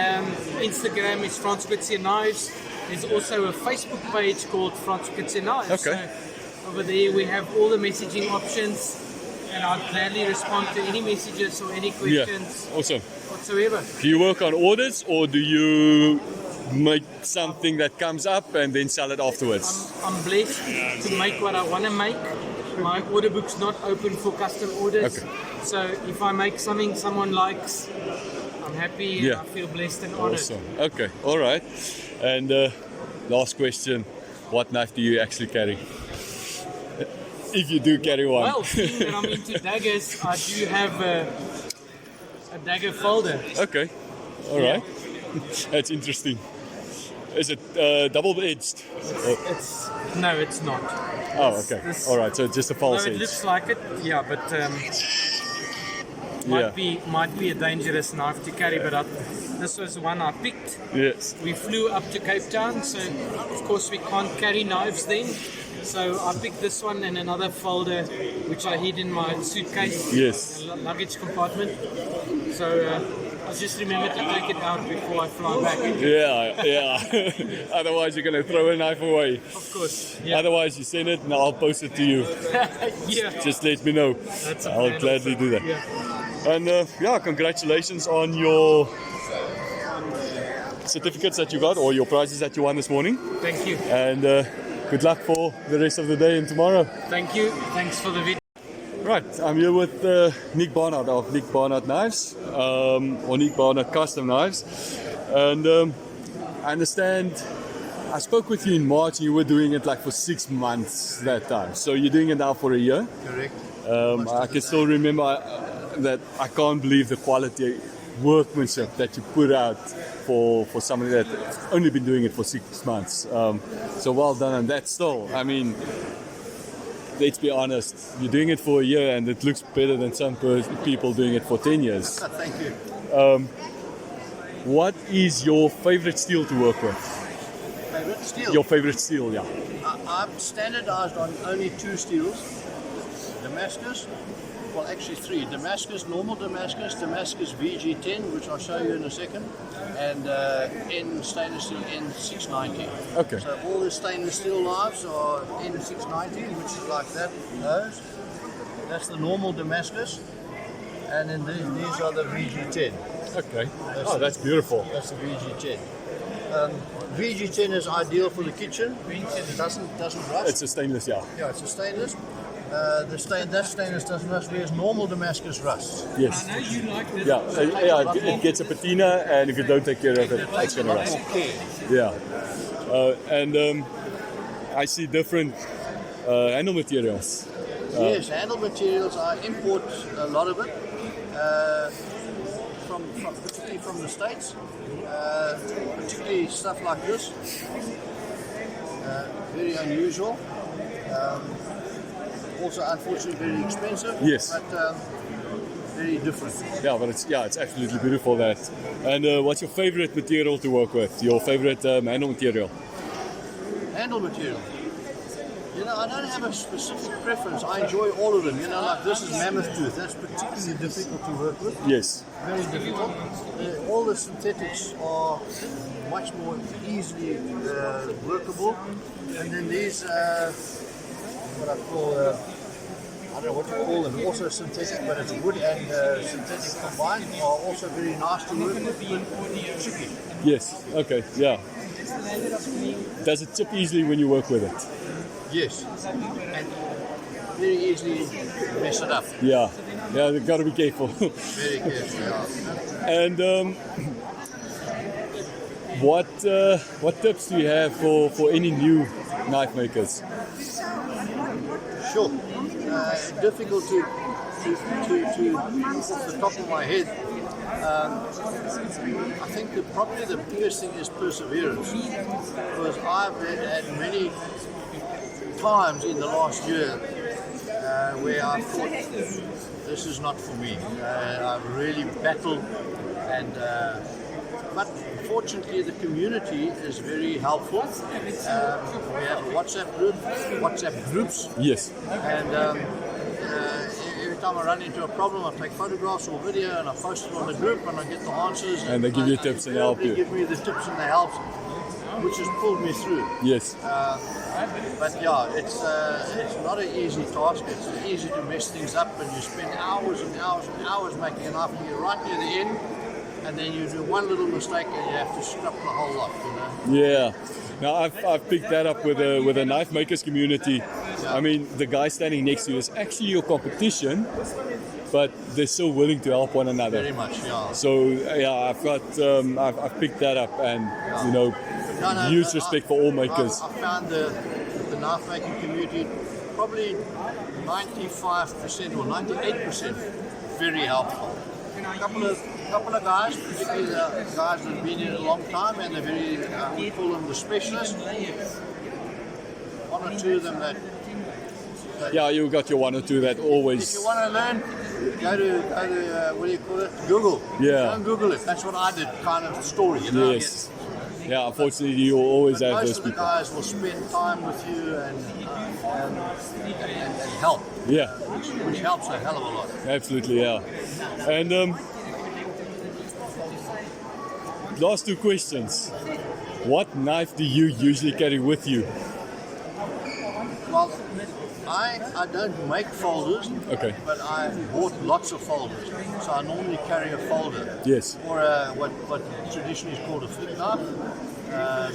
Instagram is Francois Knives. There's also a Facebook page called Francois Knives. Okay. So over there we have all the messaging options, and I'll gladly respond to any messages or any questions Awesome. whatsoever. Do you work on orders or do you make something that comes up and then sell it afterwards? I'm blessed to make what I want to make. My order book's not open for custom orders. Okay. So if I make something someone likes, I'm happy and I feel blessed and honored. Awesome. Okay. All right. And last question, what knife do you actually carry? If you do carry one. Well, seeing that I'm into daggers, I do have a dagger folder. Okay. All right. That's interesting. Is it double-edged? No, it's not. Oh, okay. All right. So just a false No, it edge. looks like it, yeah, but might be a dangerous knife to carry. But this was one I picked. Yes. We flew up to Cape Town, so of course we can't carry knives then. So I picked this one and another folder, which I hid in my suitcase, Yes. luggage compartment. So I just remembered to take it out before I fly back. Yeah. Otherwise, you're going to throw a knife away. Of course. Yeah. Otherwise, you send it and I'll post it to you. Yeah. Just let me know. That's a I'll plan gladly also. do that. Yeah. And congratulations on your certificates that you got or your prizes that you won this morning. Thank you. And good luck for the rest of the day and tomorrow. Thank you. Thanks for the video. Right, I'm here with Nick Barnard of Nick Barnard Knives, or Nick Barnard Custom Knives. And I understand, I spoke with you in March and you were doing it like for 6 months that time. So you're doing it now for a year? Correct. I can still remember that I can't believe the quality workmanship that you put out for somebody that's only been doing it for 6 months. So well done on that still. I mean, let's be honest, you're doing it for a year and it looks better than some people doing it for 10 years. Thank you. What is your favorite steel to work with? Favorite steel? Your favorite steel, yeah. I'm standardized on only 2 steels. Damascus, well actually 3. Damascus, normal Damascus, Damascus VG10, which I'll show you in a second, and N stainless steel N690. Okay. So all the stainless steel knives are N690, which is like that, those. That's the normal Damascus. And then these are the VG10. Okay. That's beautiful. That's the VG10. VG10 is ideal for the kitchen. It doesn't rust. It's a stainless, yeah. Yeah, it's a stainless. That stainless doesn't rust, whereas normal Damascus rusts. Yes. I know you like this. Yeah, it gets a patina, and if you don't take care of it, it's going to rust. Yeah. And I see different handle materials. Yes, handle materials, I import a lot of it. particularly from the States, particularly stuff like this. Very unusual. Also, unfortunately, very expensive. Yes. But very different. Yeah, but it's absolutely beautiful that. And what's your favorite material to work with? Your favorite handle material? Handle material. You know, I don't have a specific preference. I enjoy all of them. You know, like this is mammoth tooth. That's particularly difficult to work with. Yes. Very difficult. All the synthetics are much more easily workable. And then these, what I call, I don't know what to call them, also synthetic, but it's wood and synthetic combined, are also very nice to work with. Chippy. Yes. Okay. Yeah. Does it chip easily when you work with it? Yes. And very easily mess it up. Yeah. Yeah. You've got to be careful. Very careful, yeah. And what tips do you have for any new knife makers? Sure. Difficult to off the top of my head. I think probably the biggest thing is perseverance, because I've had many times in the last year where I thought this is not for me. I've really battled, and but fortunately the community is very helpful. We have a WhatsApp groups. Yes. And every time I run into a problem, I take photographs or video and I post it on the group and I get the answers. And they give you tips and help you. They give me the tips and the help, which has pulled me through. Yes. But yeah, it's not an easy task. It's easy to mess things up, and you spend hours and hours and hours making an knife, and you're right near the end, and then you do one little mistake and you have to scrap the whole lot, you know. Yeah. Now I've picked that up with a knife makers community. I mean, the guy standing next to you is actually your competition, but they're still willing to help one another. Very much, yeah. So yeah, I've picked that up, and you know, huge respect for all makers. I found the knife making community probably 95% or 98% very helpful. Couple of guys, particularly the guys that have been here a long time, and they're very, we call them the specialists. One or two of them that yeah, you got your one or two that always. if you want to learn, go to what do you call it? Google. Yeah. Go and Google it. That's what I did, kind of story. You know? Yes. Yeah, unfortunately, you will always have Most those of the people. guys will spend time with you and help. Yeah, Which helps a hell of a lot. absolutely, yeah. And last two questions. What knife do you usually carry with you? Well, I don't make folders, Okay. but I bought lots of folders. So I normally carry a folder. Yes. Or what traditionally is called a flip knife.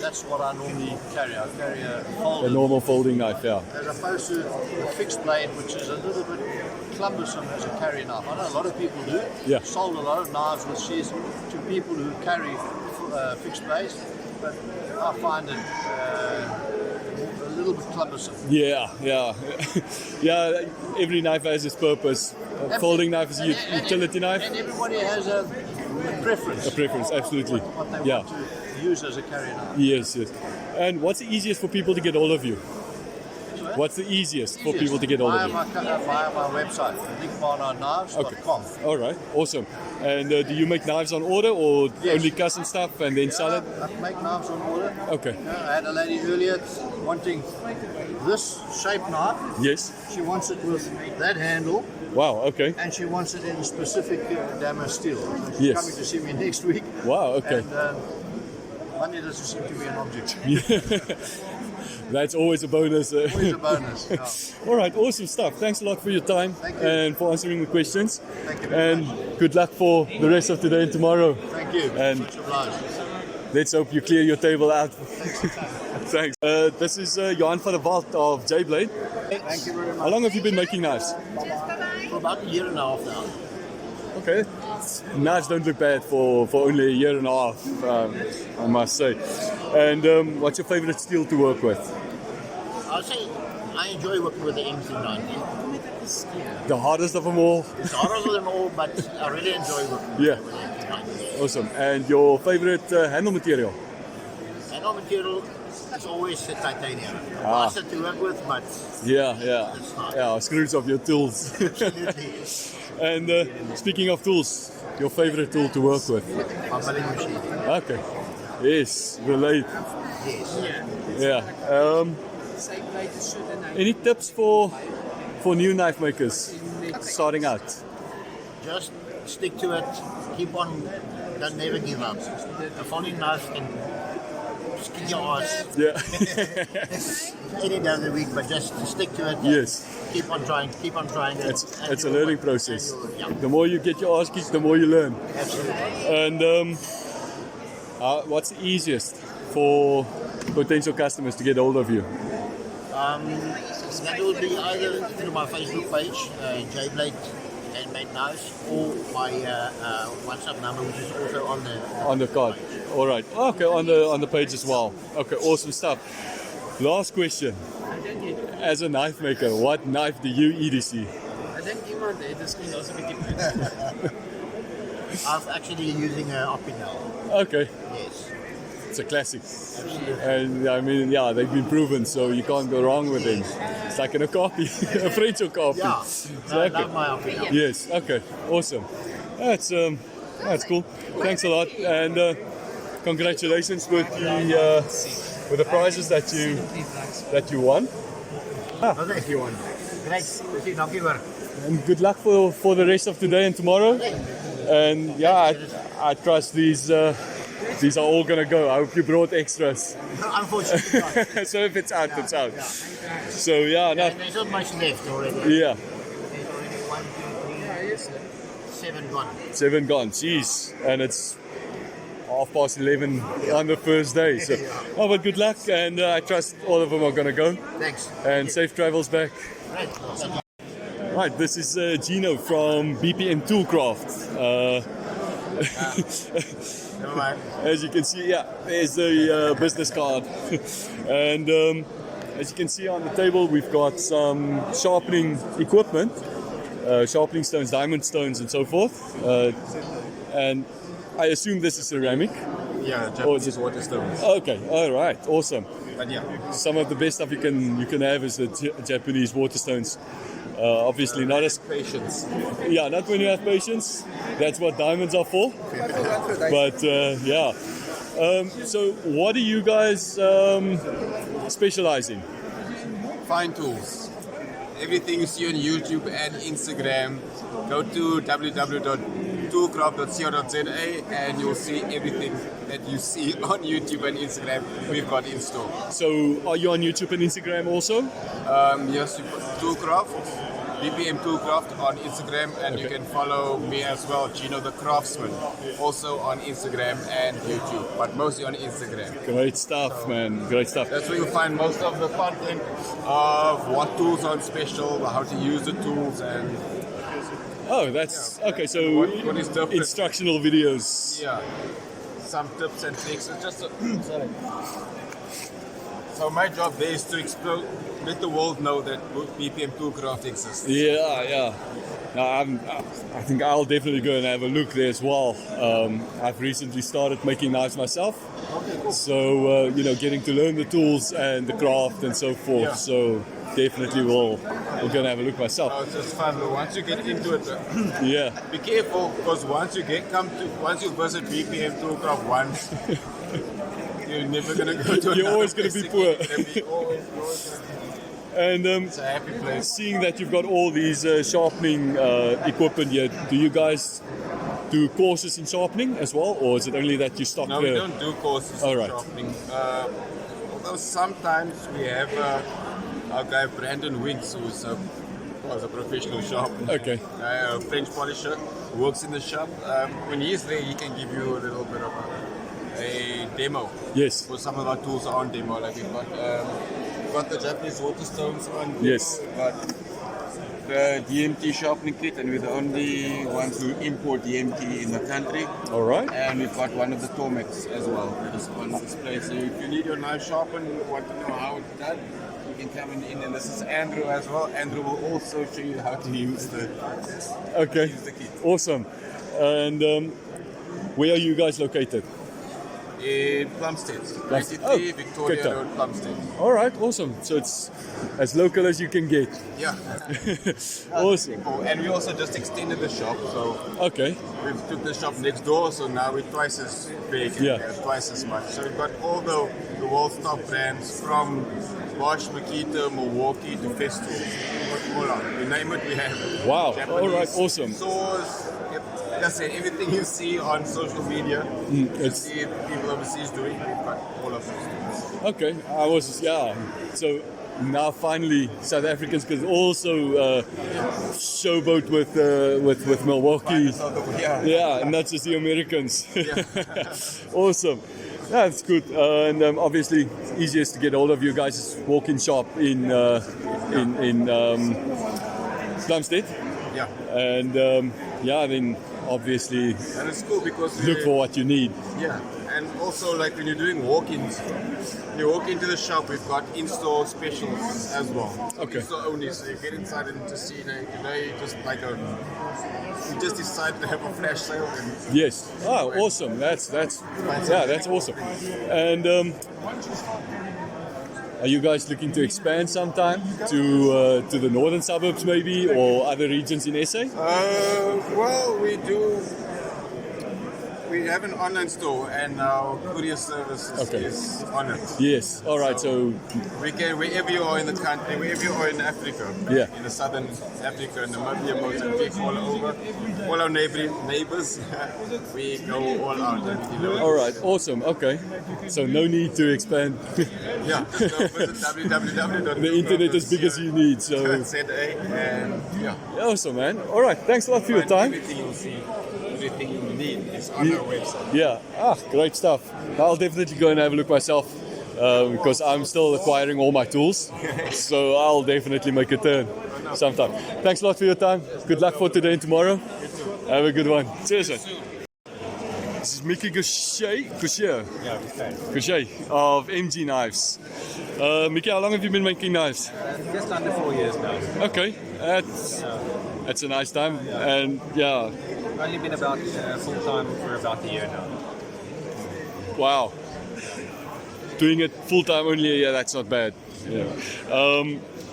That's what I normally carry. I carry a folder. A normal folding knife, yeah. As opposed to a fixed blade, which is a little bit cumbersome as a carry knife. I know a lot of people do. Yeah. Sold a lot of knives with shears to people who carry fixed blades, but I find it a little bit cumbersome. Yeah, yeah. Yeah, every knife has its purpose. A folding knife is a utility knife. And everybody has a preference. A preference, absolutely. What they Yeah. want to use as a carry knife. Yes, yes. And what's the easiest for people to get hold of you? What's the easiest for people to get hold of you? Via my website, nickbarnardknives.com. All right, awesome. And do you make knives on order or Yes. only custom stuff and then sell it? I make knives on order. Okay. I had a lady earlier wanting this shape knife. Yes. She wants it with that handle, Wow, okay. and she wants it in a specific Damas steel. So she's Yes. coming to see me next week. Wow, okay. And money doesn't seem to be an object. That's always a bonus. Always a bonus. Yeah. All right, awesome stuff. Thanks a lot for your time Thank you. and for answering the questions. Thank you very And much. good luck for the rest of today and tomorrow. Thank you. And Much obliged. let's hope you clear your table out. Thanks. This is Johan van der Walt of J-Blade. Thank you very much. How long have you been making knives? For about a year and a half now. Okay. Knives don't look bad for only a year and a half, I must say. And what's your favorite steel to work with? I'll say I enjoy working with the M290. The hardest of them all. It's harder than all, but I really enjoy working. Yeah. Awesome. And your favorite handle material? Handle material is always the titanium. Nicer to work with, but Yeah, yeah. it's not. Yeah, screws of your tools. Absolutely. And speaking of tools, your favorite tool to work with? My milling machine. Okay. Yes, relate. Yes. Yeah. Any tips for new knife makers starting out? Just stick to it. Keep on. Don't never give up. A falling knife can skin your ass Yeah. any day of the week, but just stick to it. Yes. Keep on trying. Keep on trying. It's a learning process. Yeah, The more you get your ass kicked, the more you learn. absolutely. And what's the easiest for potential customers to get hold of you? That will be either through my Facebook page, J-Blade Handmade Knives, or my WhatsApp number, which is also on the card. All right. Okay, on the page as well. Okay, awesome stuff. Last question. As a knife maker, what knife do you EDC? Ek dink iemand het miskien daar's 'n bietjie punt. I'm actually using an Opinel. Okay, Yes. it's a classic. Absolutely. And I mean, yeah, they've been proven, so you can't go wrong with them. It's like in a copy, a French copy. Yeah. So, No, I okay. love my Opinel. Yes. Okay. Awesome. That's cool. Thanks a lot, and congratulations with the prizes that you won. Wat het jy won? Great. Dankie hoor. And good luck for the rest of today and tomorrow. And yeah, I trust these are all gonna go. I hope you brought extras. Unfortunately not. So if it's out, it's out. So yeah, no, And there's not much left already. yeah, There's already 1, 2, 3, 7 gone. 7 gone. Jeez, and it's 11:30 on the first day. So, oh, but good luck, and I trust all of them are gonna go. Thanks. And safe travels back. Great. Right, this is Gino from BPM Toolcraft. Alright. As you can see, yeah, there's the business card. And as you can see on the table, we've got some sharpening equipment, sharpening stones, diamond stones, and so forth. And I assume this is ceramic. Yeah, Or Japanese water stones. Okay, all right, awesome. But yeah, Some of the best stuff you can have is the Japanese water stones. Obviously, not as patience. yeah, not when you have patience. That's what diamonds are for. But yeah. So, what do you guys specialize in? Fine tools. Everything you see on YouTube and Instagram. Go to www.toolcraft.co.za and you'll see everything that you see on YouTube and Instagram we've got in store. So, are you on YouTube and Instagram also? Yes, you put Toolcraft, BPM Toolcraft on Instagram, and you can follow me as well, Gino the Craftsman, also on Instagram and YouTube, but mostly on Instagram. Great stuff, man. Great stuff. That's where you'll find most of the content of what tools are on special, how to use the tools, and Oh, that's okay. So, what is different. instructional videos. yeah, some tips and tricks. It's just sorry. So my job there is to explore, let the world know that BPM Toolcraft exists. Yeah, yeah. No, I think I'll definitely go and have a look there as well. I've recently started making knives myself, so getting to learn the tools and the craft and so forth. Yeah. So definitely will go and have a look myself. It's just fun, but once you get into it, Yeah, be careful, because once you visit BPM Toolcraft once, you're never gonna go to. You're always gonna be poor. Always and it's a happy place. seeing that you've got all these sharpening equipment here, do you guys do courses in sharpening as well, or is it only that you stock No, the? we don't do courses All in right. sharpening. Although sometimes we have our guy Brandon Winks, who's a professional sharpener. Okay. A French polisher, who works in the shop. When he's there, he can give you a little bit of a demo. Yes. For some of our tools are on demo, like we've got the Japanese water stones on. Yes. We've got the DMT sharpening kit, and we're the only ones who import DMT in the country. All right. And we've got one of the Tormex as well that is on display. So if you need your knife sharpened, you want to know how it's done, you can come in, and this is Andrew as well. Andrew will also show you how to use the Okay, use the kit. awesome. And where are you guys located? In Plumstead, Plumstead. 93 Oh, good Victoria time. Road, Plumstead. All right, awesome. So it's as local as you can get. Yeah. Awesome. Oh, and we also just extended the shop, so Okay. we took the shop next door, so now we're twice as big and Yeah. twice as much. So we've got all the world's top brands from Bosch, Makita, Milwaukee to Festool. All out. You name it, we have it. Wow. Japanese All right, awesome. Saws, yep. Like I said, everything you see on social media, you it's- see people overseas doing, we've got all of those things. Okay. So now finally South Africans can also showboat with Milwaukee. Yeah. Yeah, and not just the Americans. Awesome. That's good. And obviously, easiest to get hold of you guys is walk-in shop in Plumstead. Yeah. And then obviously And it's cool because look for what you need. Yeah, and also like when you're doing walk-ins, you walk into the shop, we've got in-store specials as well. Okay. In-store only, so you get inside and just see, you just like you just decide to have a flash sale and Yes. Oh, awesome. That's awesome. And are you guys looking to expand sometime to the northern suburbs maybe or other regions in SA? well, we have an online store and our courier service is on it. Yes. All right. So We can, wherever you are in the country, wherever you are in Africa, Yeah. in the southern Africa, Namibia, Mozambique, all over, all our neighbors, we go all out and we deliver. all right. Awesome. Okay. So no need to expand. Yeah, just go visit www. The internet is big as you need. So ZA and yeah. awesome, man. All right. Thanks a lot for your time. Everything you'll see, everything you need is on our website. Yeah. Great stuff. I'll definitely go and have a look myself because I'm still acquiring all my tools. So I'll definitely make a turn sometime. Thanks a lot for your time. Good luck for today and tomorrow. Have a good one. Cheers, man. This is Mickey Goucher of MG Knives. Mickey, how long have you been making knives? Just under 4 years now. Okay, that's a nice time. And yeah, Only been about full time for about a year now. wow. Doing it full time only, yeah, that's not bad. Yeah.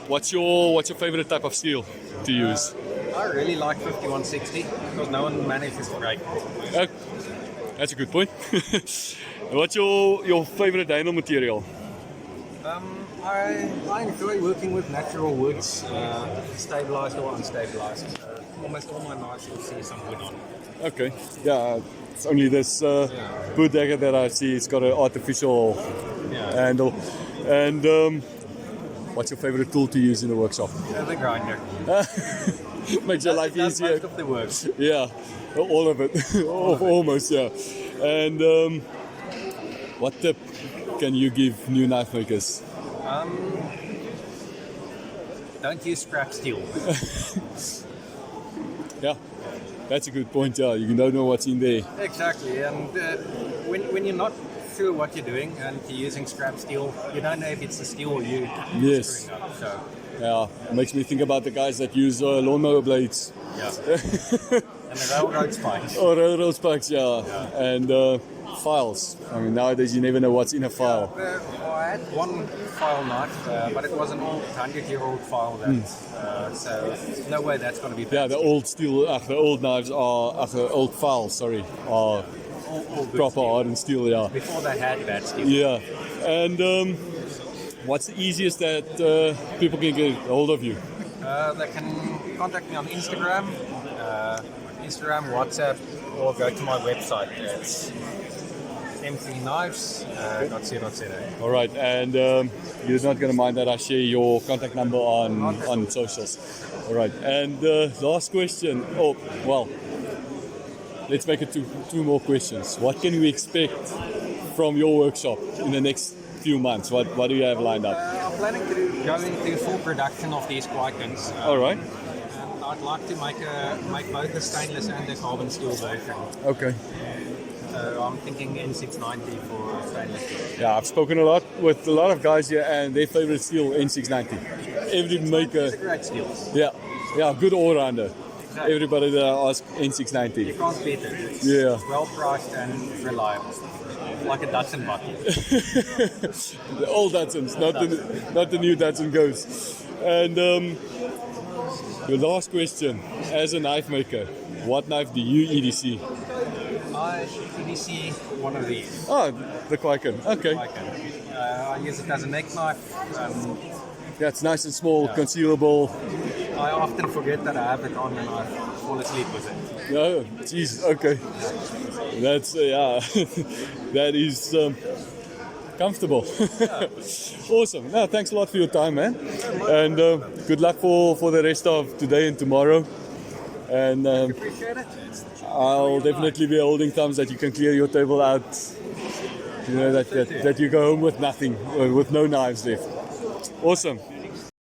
What's your favorite type of steel to use? I really like 5160 because no one manages to break it. That's a good point. What's your favorite handle material? I enjoy working with natural woods, stabilized or unstabilized. Almost all my knives you'll see some wood on. Okay, yeah, it's only this boot dagger that I see. It's got an artificial handle. And what's your favorite tool to use in the workshop? The grinder. Makes your life Does easier. most of the work. Yeah, all of it, almost. Yeah. And what tip can you give new knife makers? Don't use scrap steel. Yeah, that's a good point. Yeah, you don't know what's in there. Exactly, and when you're not sure what you're doing and you're using scrap steel, you don't know if it's the steel or you. Yes. screwing up, so. Yeah, it makes me think about the guys that use lawnmower blades. Yeah. And the railroad spikes. Oh, railroad spikes, yeah. And files. I mean, nowadays you never know what's in a file. I had one file knife, but it was an old 100-year-old file. So no way that's going to be. Yeah, the old steel, the old knives are, the old files, sorry, are all good proper steel. hardened steel, yeah. Before they had bad steel. Yeah. And what's the easiest that people can get a hold of you? They can contact me on Instagram, WhatsApp, or go to my website. It's m3knives.co.za. All right, and you're not going to mind that I share your contact number on socials. All right, and last question. Oh, well, let's make it two more questions. What can we expect from your workshop in the next few months? What do you have lined up? I'm planning to go into full production of these Kwikens. All right. And I'd like to make both the stainless and the carbon steel version. Okay. So I'm thinking N690 for stainless steel. Yeah, I've spoken a lot with a lot of guys here, and their favorite steel N690. Every maker, It's a great steel. yeah, good all rounder. Exactly. Everybody that I ask You N690. can't beat it. It's Yeah. well priced and reliable. Like a Datsun bucket. The old Datsuns, not the new Datsun Ghost. And your last question, as a knife maker, what knife do you EDC? I EDC one of these. Oh, the Kwaiken. Okay. I use it as a neck knife. Yeah, it's nice and small, concealable. I often forget that I have it on and I fall asleep with it. Oh, jeez. Okay. That's yeah. That is comfortable. Awesome. No, thanks a lot for your time, man. And good luck for the rest of today and tomorrow. And Appreciate it. I'll definitely be holding thumbs that you can clear your table out. You know that you go home with nothing, with no knives left. Awesome.